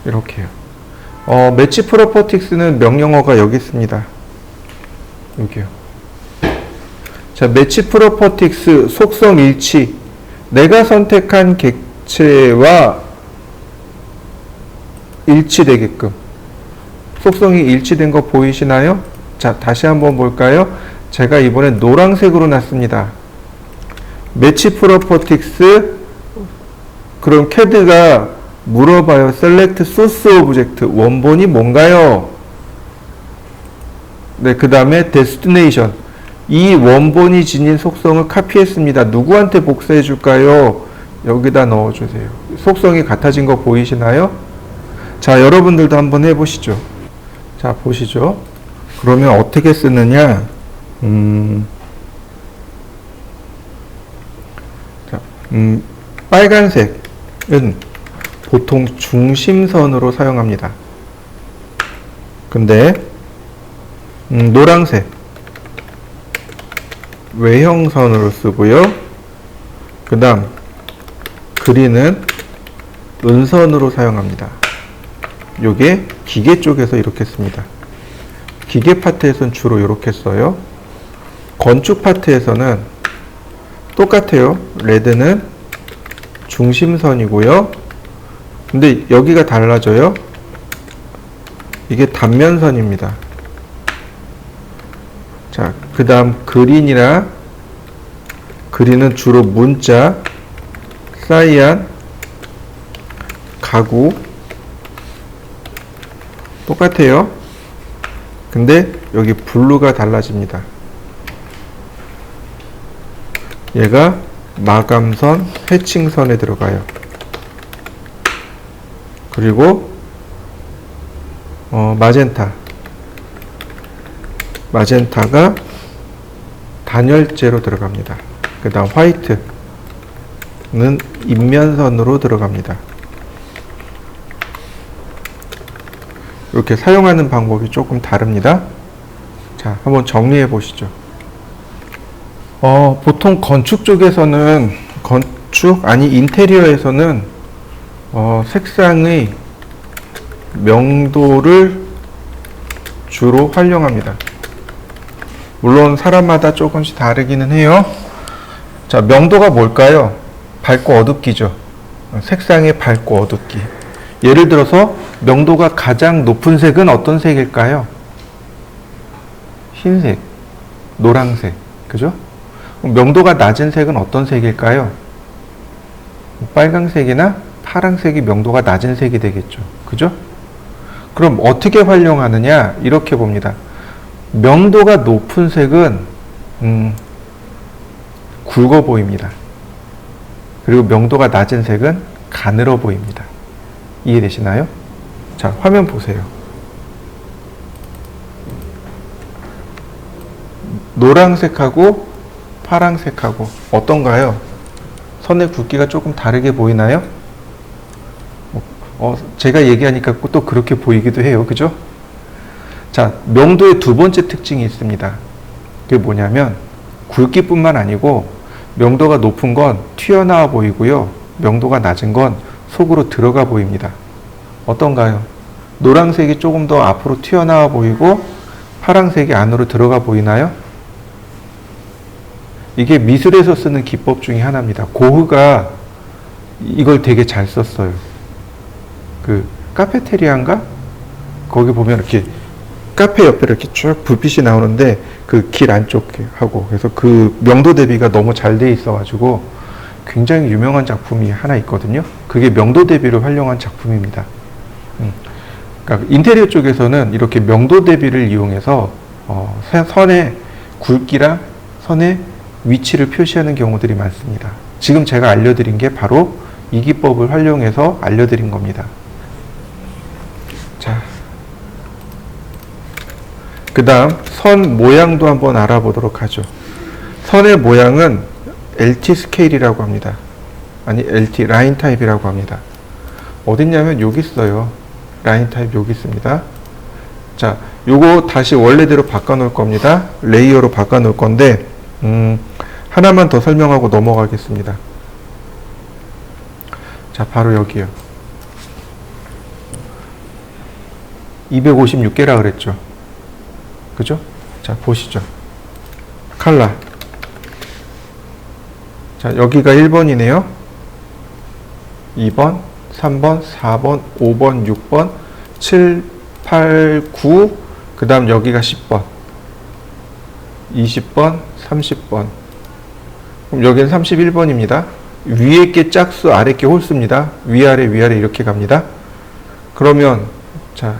이렇게요. 매치 프로퍼틱스는 명령어가 여기 있습니다. 여기요. 자, 매치 프로퍼틱스 속성 일치. 내가 선택한 객체와 일치되게끔. 속성이 일치된 거 보이시나요? 자, 다시 한번 볼까요? 제가 이번에 노란색으로 놨습니다. 매치 프로퍼틱스. 그럼 CAD가 물어봐요. Select Source Object. 원본이 뭔가요? 네, 그 다음에 Destination. 이 원본이 지닌 속성을 카피했습니다. 누구한테 복사해 줄까요? 여기다 넣어주세요. 속성이 같아진 거 보이시나요? 자, 여러분들도 한번 해보시죠. 자, 보시죠. 그러면 어떻게 쓰느냐? 자, 빨간색은 보통 중심선으로 사용합니다. 근데 노란색 외형선으로 쓰고요. 그 다음 그린은 은선으로 사용합니다. 요게 기계 쪽에서 이렇게 씁니다. 기계 파트에서는 주로 이렇게 써요. 건축 파트에서는 똑같아요. 레드는 중심선이고요. 근데 여기가 달라져요. 이게 단면선입니다. 자, 그 다음 그린은 주로 문자, 사이안, 가구 똑같아요. 근데 여기 블루가 달라집니다. 얘가 마감선, 해칭선에 들어가요. 그리고 마젠타가 단열재로 들어갑니다. 그 다음 화이트는 인면선으로 들어갑니다. 이렇게 사용하는 방법이 조금 다릅니다. 자, 한번 정리해 보시죠. 보통 건축 쪽에서는, 인테리어에서는 색상의 명도를 주로 활용합니다. 물론 사람마다 조금씩 다르기는 해요. 자, 명도가 뭘까요? 밝고 어둡기죠. 색상의 밝고 어둡기. 예를 들어서 명도가 가장 높은 색은 어떤 색일까요? 흰색, 노란색, 그죠? 명도가 낮은 색은 어떤 색일까요? 빨강색이나 파란색이 명도가 낮은 색이 되겠죠. 그죠? 그럼 어떻게 활용하느냐? 이렇게 봅니다. 명도가 높은 색은 굵어 보입니다. 그리고 명도가 낮은 색은 가늘어 보입니다. 이해되시나요? 자, 화면 보세요. 노란색하고 파란색하고 어떤가요? 선의 굵기가 조금 다르게 보이나요? 제가 얘기하니까 또 그렇게 보이기도 해요. 그죠? 자, 명도의 두 번째 특징이 있습니다. 그게 뭐냐면 굵기뿐만 아니고 명도가 높은 건 튀어나와 보이고요. 명도가 낮은 건 속으로 들어가 보입니다. 어떤가요? 노란색이 조금 더 앞으로 튀어나와 보이고 파란색이 안으로 들어가 보이나요? 이게 미술에서 쓰는 기법 중에 하나입니다. 고흐가 이걸 되게 잘 썼어요. 그 카페테리아인가? 거기 보면 이렇게 카페 옆에 이렇게 쭉 불빛이 나오는데 그 길 안쪽하고 그래서 그 명도 대비가 너무 잘 돼 있어가지고 굉장히 유명한 작품이 하나 있거든요. 그게 명도 대비를 활용한 작품입니다. 그러니까 인테리어 쪽에서는 이렇게 명도 대비를 이용해서 선의 굵기랑 선의 위치를 표시하는 경우들이 많습니다. 지금 제가 알려드린 게 바로 이 기법을 활용해서 알려드린 겁니다. 자, 그 다음 선 모양도 한번 알아보도록 하죠. 선의 모양은 LT 스케일이라고 합니다. 아니, LT 라인 타입이라고 합니다. 어딨냐면 여기 있어요. 라인 타입 여기 있습니다. 자, 요거 다시 원래대로 바꿔 놓을 겁니다. 레이어로 바꿔 놓을 건데 하나만 더 설명하고 넘어가겠습니다. 자, 바로 여기요. 256개라 그랬죠. 그죠? 자, 보시죠. 칼라. 자, 여기가 1번이네요. 2번, 3번, 4번, 5번, 6번, 7, 8, 9, 그 다음 여기가 10번, 20번, 30번. 그럼 여기는 31번입니다. 위에 게 짝수, 아래 게 홀수입니다. 위아래, 위아래 이렇게 갑니다. 그러면, 자,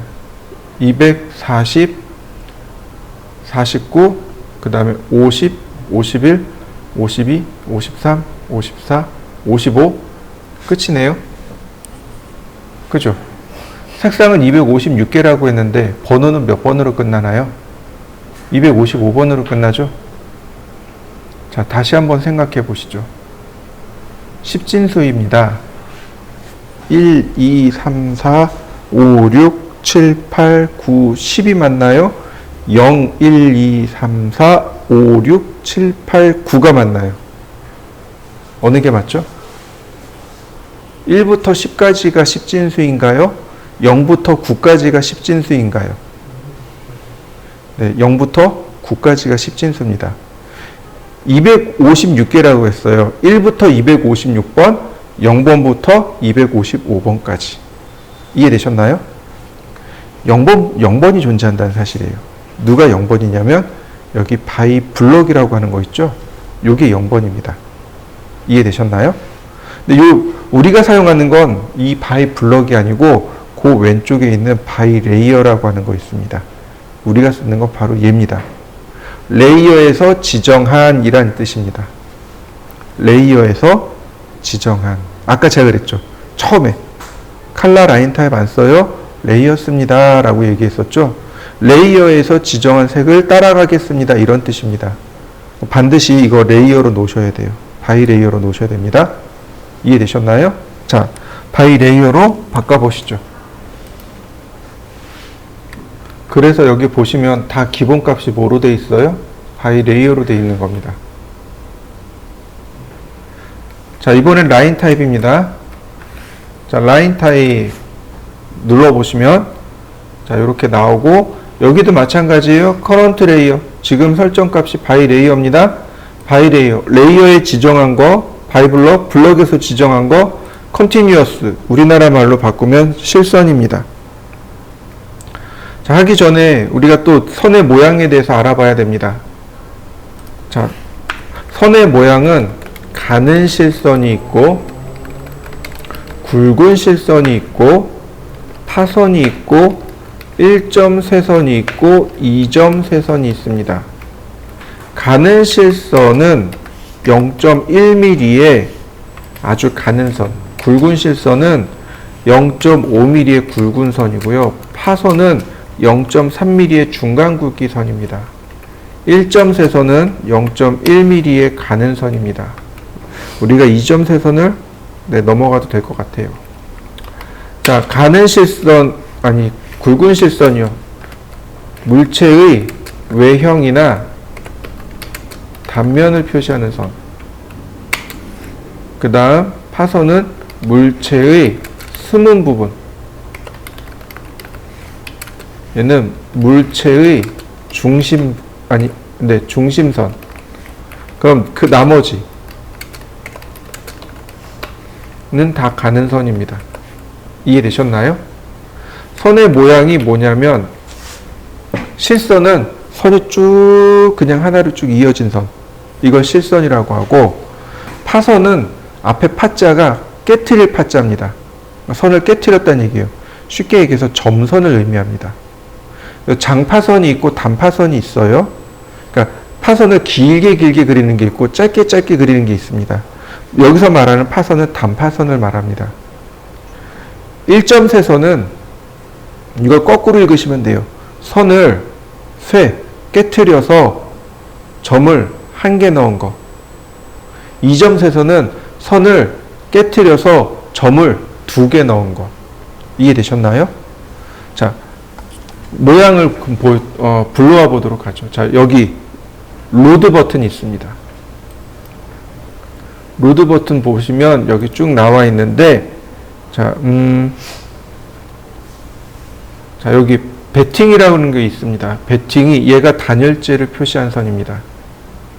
240, 49, 그 다음에 50, 51, 52, 53, 54, 55 끝이네요. 그죠? 색상은 256개라고 했는데 번호는 몇 번으로 끝나나요? 255번으로 끝나죠? 자, 다시 한번 생각해 보시죠. 십진수입니다. 1, 2, 3, 4, 5, 6, 7, 8, 9, 10이 맞나요? 0, 1, 2, 3, 4, 5, 6, 7, 8, 9가 맞나요? 어느 게 맞죠? 1부터 10까지가 십진수인가요? 0부터 9까지가 십진수인가요? 네, 0부터 9까지가 십진수입니다. 256개라고 했어요. 1부터 256번, 0번부터 255번까지. 이해되셨나요? 0번이 존재한다는 사실이에요. 누가 0번이냐면 여기 바이 블럭이라고 하는 거 있죠? 요게 0번입니다. 이해되셨나요? 근데 우리가 사용하는 건 이 바이 블럭이 아니고 그 왼쪽에 있는 바이 레이어라고 하는 거 있습니다. 우리가 쓰는 건 바로 얘입니다. 레이어에서 지정한이란 뜻입니다. 레이어에서 지정한. 아까 제가 그랬죠. 처음에 칼라 라인 타입 안 써요? 레이어 씁니다 라고 얘기했었죠. 레이어에서 지정한 색을 따라가겠습니다 이런 뜻입니다. 반드시 이거 레이어로 놓으셔야 돼요. 바이 레이어로 놓으셔야 됩니다. 이해되셨나요? 자, 바이 레이어로 바꿔보시죠. 그래서 여기 보시면 다 기본값이 뭐로 돼 있어요? 바이 레이어로 돼 있는 겁니다. 자, 이번엔 라인 타입입니다. 자, 라인 타입 눌러보시면 자, 이렇게 나오고 여기도 마찬가지예요. 커런트 레이어. 지금 설정값이 바이 레이어입니다. 바이 레이어. 레이어에 지정한 거, 바이 블럭, 블럭에서 지정한 거, 컨티뉴어스. 우리나라 말로 바꾸면 실선입니다. 자, 하기 전에 우리가 또 선의 모양에 대해서 알아봐야 됩니다. 자, 선의 모양은 가는 실선이 있고, 굵은 실선이 있고, 파선이 있고, 1점 세선이 있고, 2점 세선이 있습니다. 가는 실선은 0.1mm의 아주 가는 선, 굵은 실선은 0.5mm의 굵은 선이고요. 파선은 0.3mm의 중간 굵기 선입니다. 1점 세선은 0.1mm의 가는 선입니다. 우리가 2점 세선을 넘어가도 될 것 같아요. 자, 가는 실선, 아니, 굵은 실선이요. 물체의 외형이나 단면을 표시하는 선. 그 다음, 파선은 물체의 숨은 부분. 얘는 물체의 중심, 중심선. 그럼 그 나머지는 다 가는 선입니다. 이해되셨나요? 선의 모양이 뭐냐면, 실선은 선이 쭉 그냥 하나로 쭉 이어진 선. 이걸 실선이라고 하고, 파선은 앞에 파자가 깨트릴 파자입니다. 선을 깨트렸다는 얘기예요. 쉽게 얘기해서 점선을 의미합니다. 장파선이 있고 단파선이 있어요. 그러니까 파선을 길게 그리는 게 있고 짧게 그리는 게 있습니다. 여기서 말하는 파선은 단파선을 말합니다. 1점 세선은 이걸 거꾸로 읽으시면 돼요. 선을 깨트려서 점을 한 개 넣은 거. 2점 세선은 선을 깨트려서 점을 2개 넣은 거. 이해되셨나요? 자, 모양을 불러와 보도록 하죠. 자, 여기 로드 버튼이 있습니다. 로드 버튼 보시면 여기 쭉 나와 있는데, 자, 자, 여기 배팅이라고 하는 게 있습니다. 배팅이 얘가 단열재를 표시한 선입니다.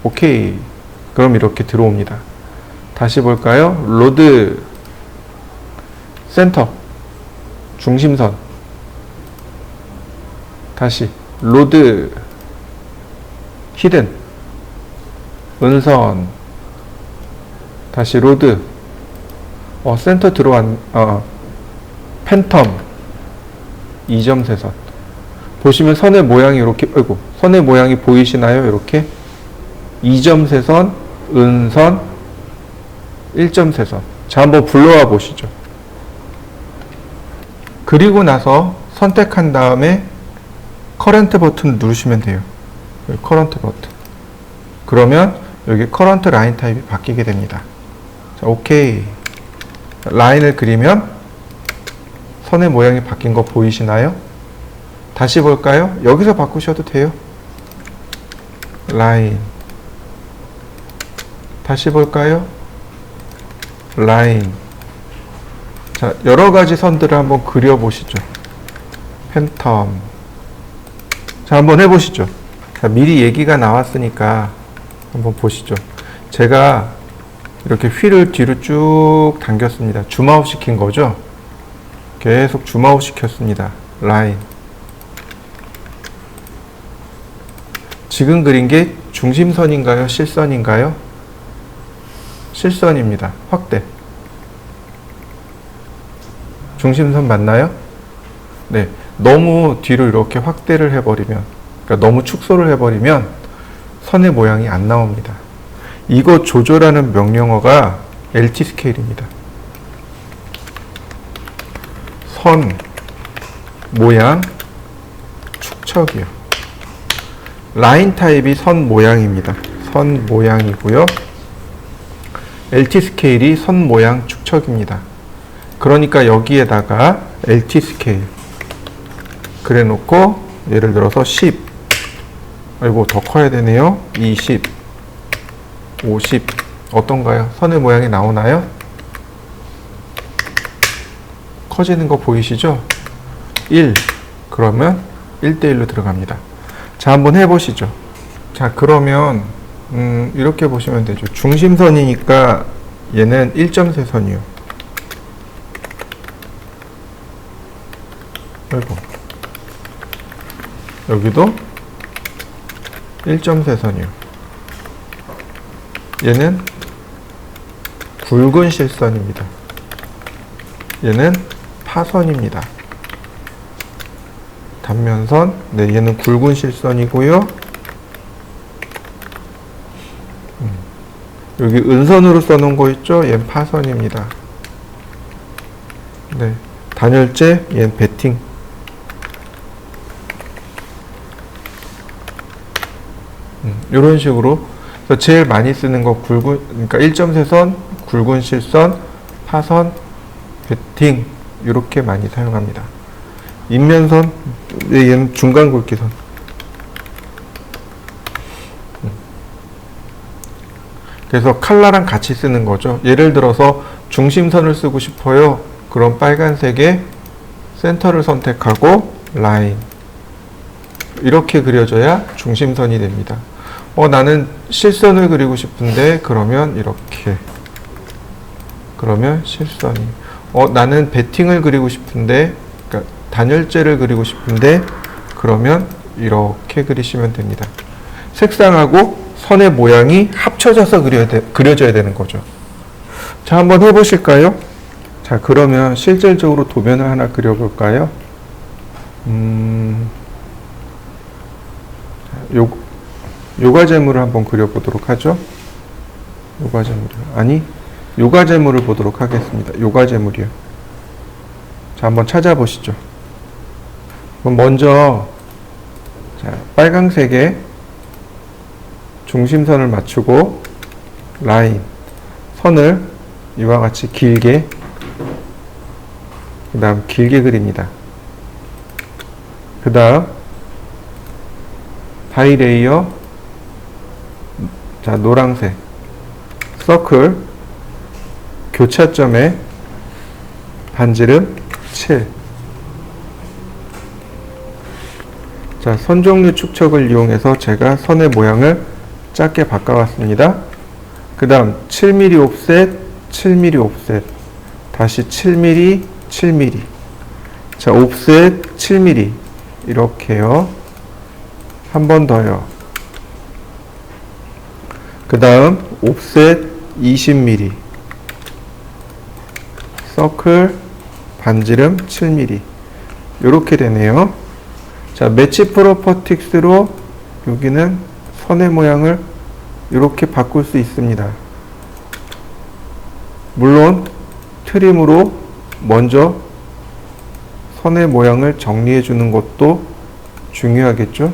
오케이. 그럼 이렇게 들어옵니다. 다시 볼까요? 로드, 센터, 중심선. 다시 로드, 히든, 은선. 다시 로드, 센터 팬텀, 2점 세선. 보시면 선의 모양이 이렇게, 선의 모양이 보이시나요? 이렇게 2점 세선, 은선, 1점 세선. 자, 한번 불러와 보시죠. 그리고 나서 선택한 다음에 커런트 버튼 누르시면 돼요. 커런트 버튼. 그러면 여기 커런트 라인 타입이 바뀌게 됩니다. 자, 오케이. 라인을 그리면 선의 모양이 바뀐 거 보이시나요? 다시 볼까요? 여기서 바꾸셔도 돼요. 라인. 다시 볼까요? 라인. 자, 여러 가지 선들을 한번 그려보시죠. 팬텀. 자, 한번 해보시죠. 자, 미리 얘기가 나왔으니까 한번 보시죠. 제가 이렇게 휠을 뒤로 쭉 당겼습니다. 줌아웃 시킨 거죠? 계속 줌아웃 시켰습니다. 라인. 지금 그린 게 중심선인가요? 실선인가요? 실선입니다. 확대. 중심선 맞나요? 네. 너무 뒤로 이렇게 확대를 해버리면 그러니까 너무 축소를 해버리면 선의 모양이 안 나옵니다. 이거 조절하는 명령어가 LT 스케일입니다. 선 모양 축척이요. 라인 타입이 선 모양입니다. 선 모양이고요. LT 스케일이 선 모양 축척입니다. 그러니까 여기에다가 LT 스케일 그래 놓고 예를 들어서 10, 아이고 더 커야 되네요. 20, 50 어떤가요? 선의 모양이 나오나요? 커지는 거 보이시죠? 1 그러면 1대1로 들어갑니다. 자, 한번 해보시죠. 자, 그러면 이렇게 보시면 되죠. 중심선이니까 얘는 1.3선이요. 아이고 여기도 1.3선이요. 얘는 굵은 실선입니다. 얘는 파선입니다. 단면선, 네, 얘는 굵은 실선이고요. 여기 은선으로 써놓은 거 있죠? 얘는 파선입니다. 네, 단열재, 얘는 베팅. 이런 식으로 그래서 제일 많이 쓰는 거 그러니까 1.3선, 굵은 실선, 파선, 베팅 이렇게 많이 사용합니다. 인면선, 얘는 중간 굵기선. 그래서 칼라랑 같이 쓰는 거죠. 예를 들어서 중심선을 쓰고 싶어요. 그럼 빨간색에 센터를 선택하고 라인 이렇게 그려줘야 중심선이 됩니다. 나는 실선을 그리고 싶은데 그러면 이렇게 그러면 실선이 나는 베팅을 그리고 싶은데 그러니까 단열재를 그리고 싶은데 그러면 이렇게 그리시면 됩니다. 색상하고 선의 모양이 합쳐져서 그려져야 되는 거죠. 자, 한번 해보실까요? 자, 그러면 실질적으로 도면을 하나 그려볼까요? 요가재물을 한번 그려보도록 하죠. 요가재물 아니 요가재물을 보도록 하겠습니다. 요가재물이요. 자, 한번 찾아보시죠. 그럼 먼저 자, 빨강색에 중심선을 맞추고 라인 선을 이와 같이 길게 그 다음 길게 그립니다. 그 다음 바이레이어 자, 노란색 서클 교차점에 반지름 7. 자, 선종류 축척을 이용해서 제가 선의 모양을 작게 바꿔왔습니다. 그 다음 7mm 옵셋, 7mm 옵셋, 다시 7mm, 7mm. 자, 옵셋 7mm 이렇게요. 한 번 더요. 그 다음 옵셋 20mm, 서클 반지름 7mm 이렇게 되네요. 자, 매치 프로퍼틱스로 여기는 선의 모양을 이렇게 바꿀 수 있습니다. 물론 트림으로 먼저 선의 모양을 정리해 주는 것도 중요하겠죠.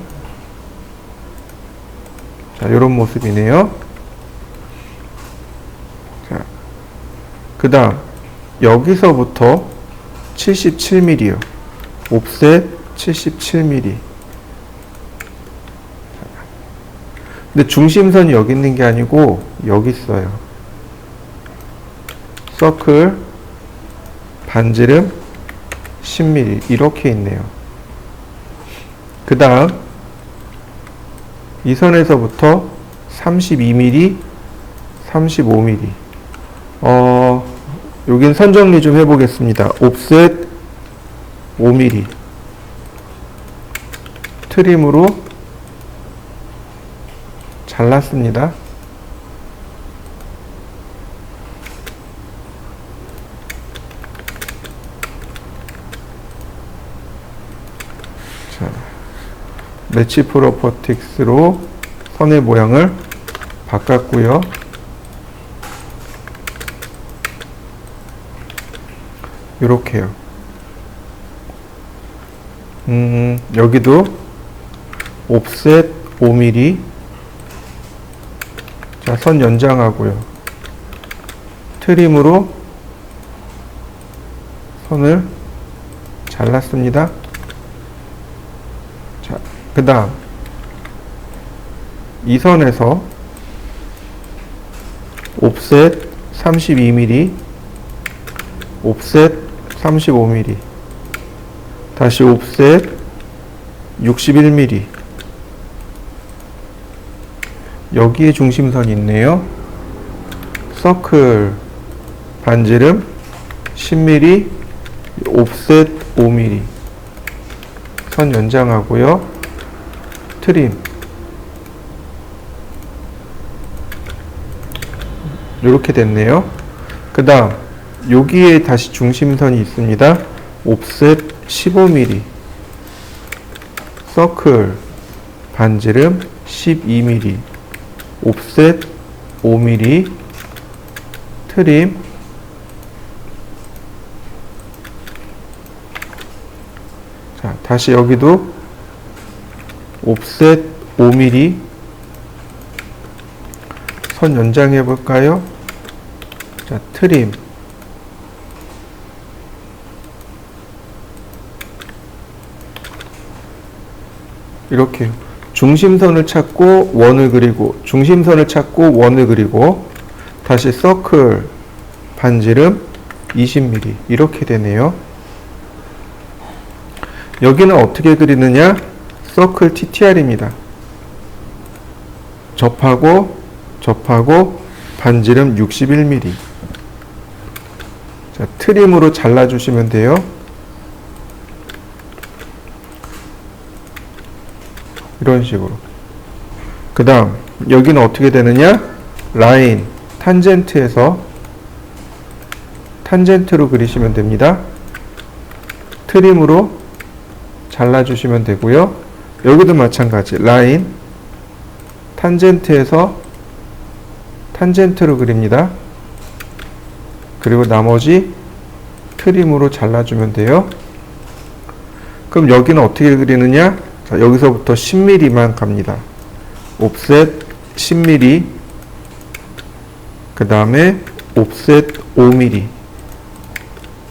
자, 이런 모습이네요. 자, 그 다음 여기서부터 77mm요. 옵셋 77mm. 근데 중심선이 여기 있는 게 아니고 여기 있어요. 서클 반지름 10mm 이렇게 있네요. 그 다음 이 선에서부터 32mm, 35mm. 여긴 선 정리 좀 해보겠습니다. 옵셋 5mm. 트림으로 잘랐습니다. 자, 레시프로퍼틱스로 선의 모양을 바꿨고요. 이렇게요. 여기도 옵셋 5mm. 자, 선 연장하고요. 트림으로 선을 잘랐습니다. 자, 그 다음 이 선에서 옵셋 32mm, 옵셋 35mm, 다시 옵셋 61mm. 여기에 중심선이 있네요. 서클 반지름 10mm, 옵셋 5mm. 선 연장하고요. 트림. 이렇게 됐네요. 그 다음 여기에 다시 중심선이 있습니다. 옵셋 15mm, 서클 반지름 12mm, 옵셋 5mm, 트림. 자, 다시 여기도 옵셋 5mm. 선 연장해 볼까요? 자, 트림. 이렇게 중심선을 찾고 원을 그리고, 중심선을 찾고 원을 그리고, 다시 서클 반지름 20mm. 이렇게 되네요. 여기는 어떻게 그리느냐? 서클 TTR입니다. 접하고 반지름 61mm. 자, 트림으로 잘라주시면 돼요. 이런 식으로. 그 다음 여기는 어떻게 되느냐? 라인 탄젠트에서 탄젠트로 그리시면 됩니다. 트림으로 잘라주시면 되고요. 여기도 마찬가지. 라인 탄젠트에서 탄젠트로 그립니다. 그리고 나머지 트림으로 잘라주면 돼요. 그럼 여기는 어떻게 그리느냐? 자, 여기서부터 10mm만 갑니다. 옵셋 10mm, 그 다음에 옵셋 5mm.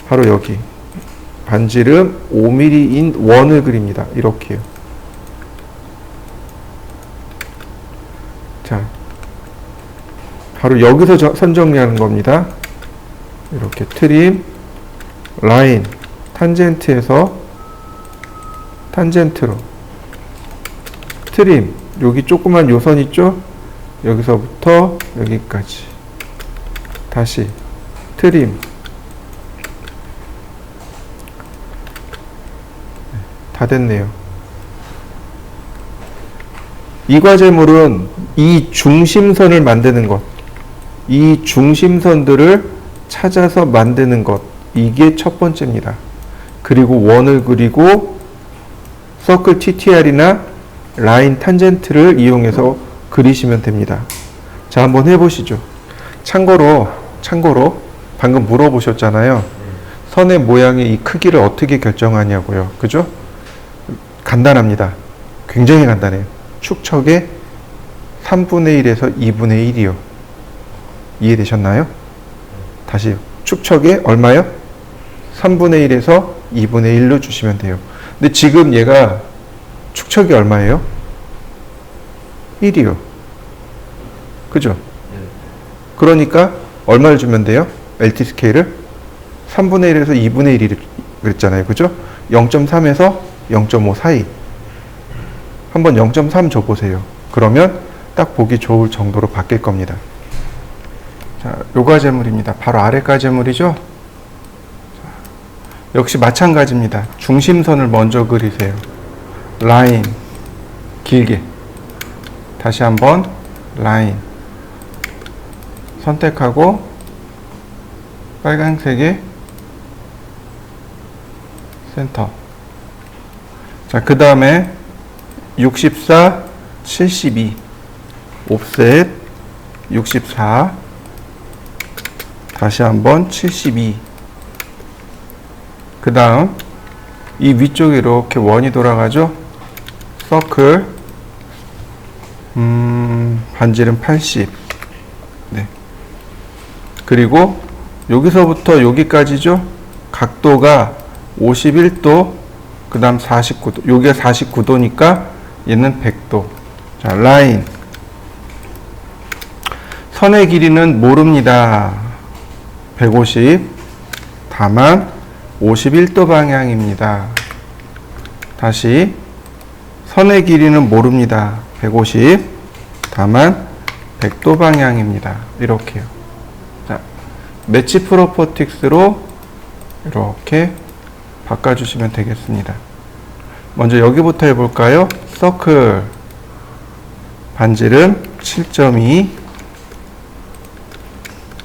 바로 여기 반지름 5mm인 원을 그립니다. 이렇게요. 자, 바로 여기서 선 정리하는 겁니다. 이렇게 트림, 라인, 탄젠트에서 탄젠트로, 트림, 여기 조그만 요선 있죠? 여기서부터 여기까지. 다시 트림. 다 됐네요. 이 과제물은 이 중심선을 만드는 것, 이 중심선들을 찾아서 만드는 것, 이게 첫 번째입니다. 그리고 원을 그리고 서클 TTR이나 라인 탄젠트를 이용해서 그리시면 됩니다. 자, 한번 해보시죠. 참고로 방금 물어보셨잖아요. 선의 모양의 이 크기를 어떻게 결정하냐고요. 그죠? 간단합니다. 굉장히 간단해요. 축척의 3분의 1에서 2분의 1이요. 이해되셨나요? 다시 축척의 얼마요? 3분의 1에서 2분의 1로 주시면 돼요. 근데 지금 얘가 축척이 얼마예요? 1이요. 그죠? 그러니까 얼마를 주면 돼요? LT 스케일을? 3분의 1에서 2분의 1이 그랬잖아요. 그죠? 0.3에서 0.5 사이. 한번 0.3 줘보세요. 그러면 딱 보기 좋을 정도로 바뀔 겁니다. 자, 요 과제물입니다. 바로 아래 과제물이죠? 역시 마찬가지입니다. 중심선을 먼저 그리세요. 라인, 길게. 다시 한번 라인. 선택하고 빨간색의 센터. 자, 그 다음에 64, 72. 옵셋 64. 다시 한번 72. 그 다음 이 위쪽에 이렇게 원이 돌아가죠. 서클 반지름 80. 네. 그리고 여기서부터 여기까지죠. 각도가 51도, 그 다음 49도. 여기가 49도니까 얘는 100도. 자, 라인. 선의 길이는 모릅니다. 150. 다만 51도 방향입니다. 다시 선의 길이는 모릅니다. 150. 다만 100도 방향입니다. 이렇게요. 자, 매치 프로퍼틱스로 이렇게 바꿔주시면 되겠습니다. 먼저 여기부터 해볼까요? 서클 반지름 7.2.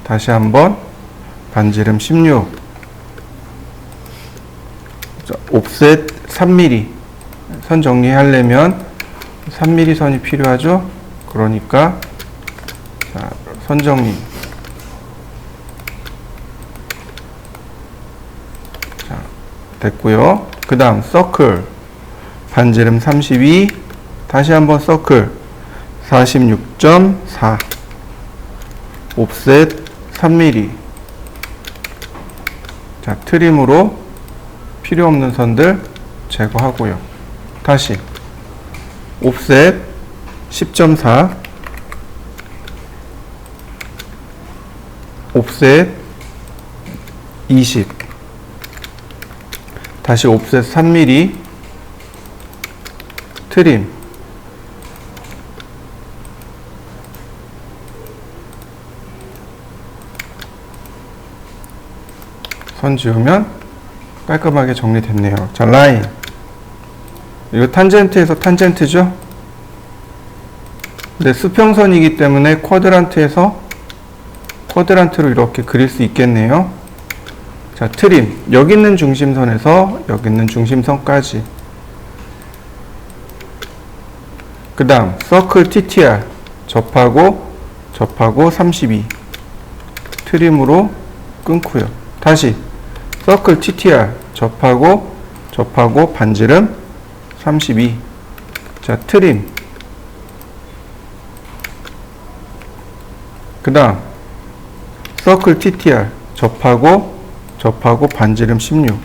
다시 한번 반지름 16. 자, 옵셋 3mm. 선 정리하려면 3mm 선이 필요하죠. 그러니까 자, 선 정리. 자, 됐고요. 그 다음 서클 반지름 32. 다시 한번 서클 46.4. 옵셋 3mm. 자, 트림으로 필요 없는 선들 제거하고요. 다시 옵셋 10.4. 옵셋 20. 다시 옵셋 3mm. 트림. 선 지우면 깔끔하게 정리됐네요. 자, 라인. 이거 탄젠트에서 탄젠트죠? 근데 수평선이기 때문에 쿼드란트에서 쿼드란트로 이렇게 그릴 수 있겠네요. 자, 트림. 여기 있는 중심선에서 여기 있는 중심선까지. 그 다음 서클 TTR. 접하고 32. 트림으로 끊고요. 다시 서클 TTR. 접하고 반지름 32. 자, 트림. 그 다음 서클 TTR. 접하고 반지름 16.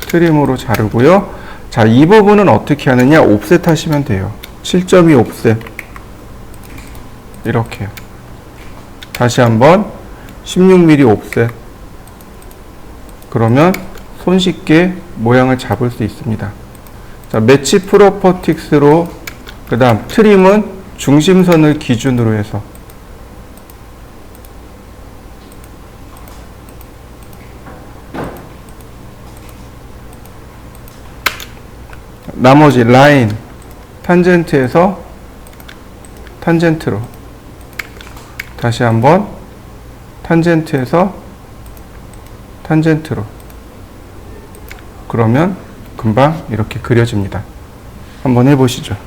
트림으로 자르고요. 자, 이 부분은 어떻게 하느냐? 옵셋 하시면 돼요. 7.2 옵셋. 이렇게요. 다시 한번 16mm 옵셋. 그러면 손쉽게 모양을 잡을 수 있습니다. 자, 매치 프로퍼틱스로, 그 다음 트림은 중심선을 기준으로 해서 나머지 라인 탄젠트에서 탄젠트로 다시 한번 탄젠트에서 탄젠트로. 그러면 금방 이렇게 그려집니다. 한번 해보시죠.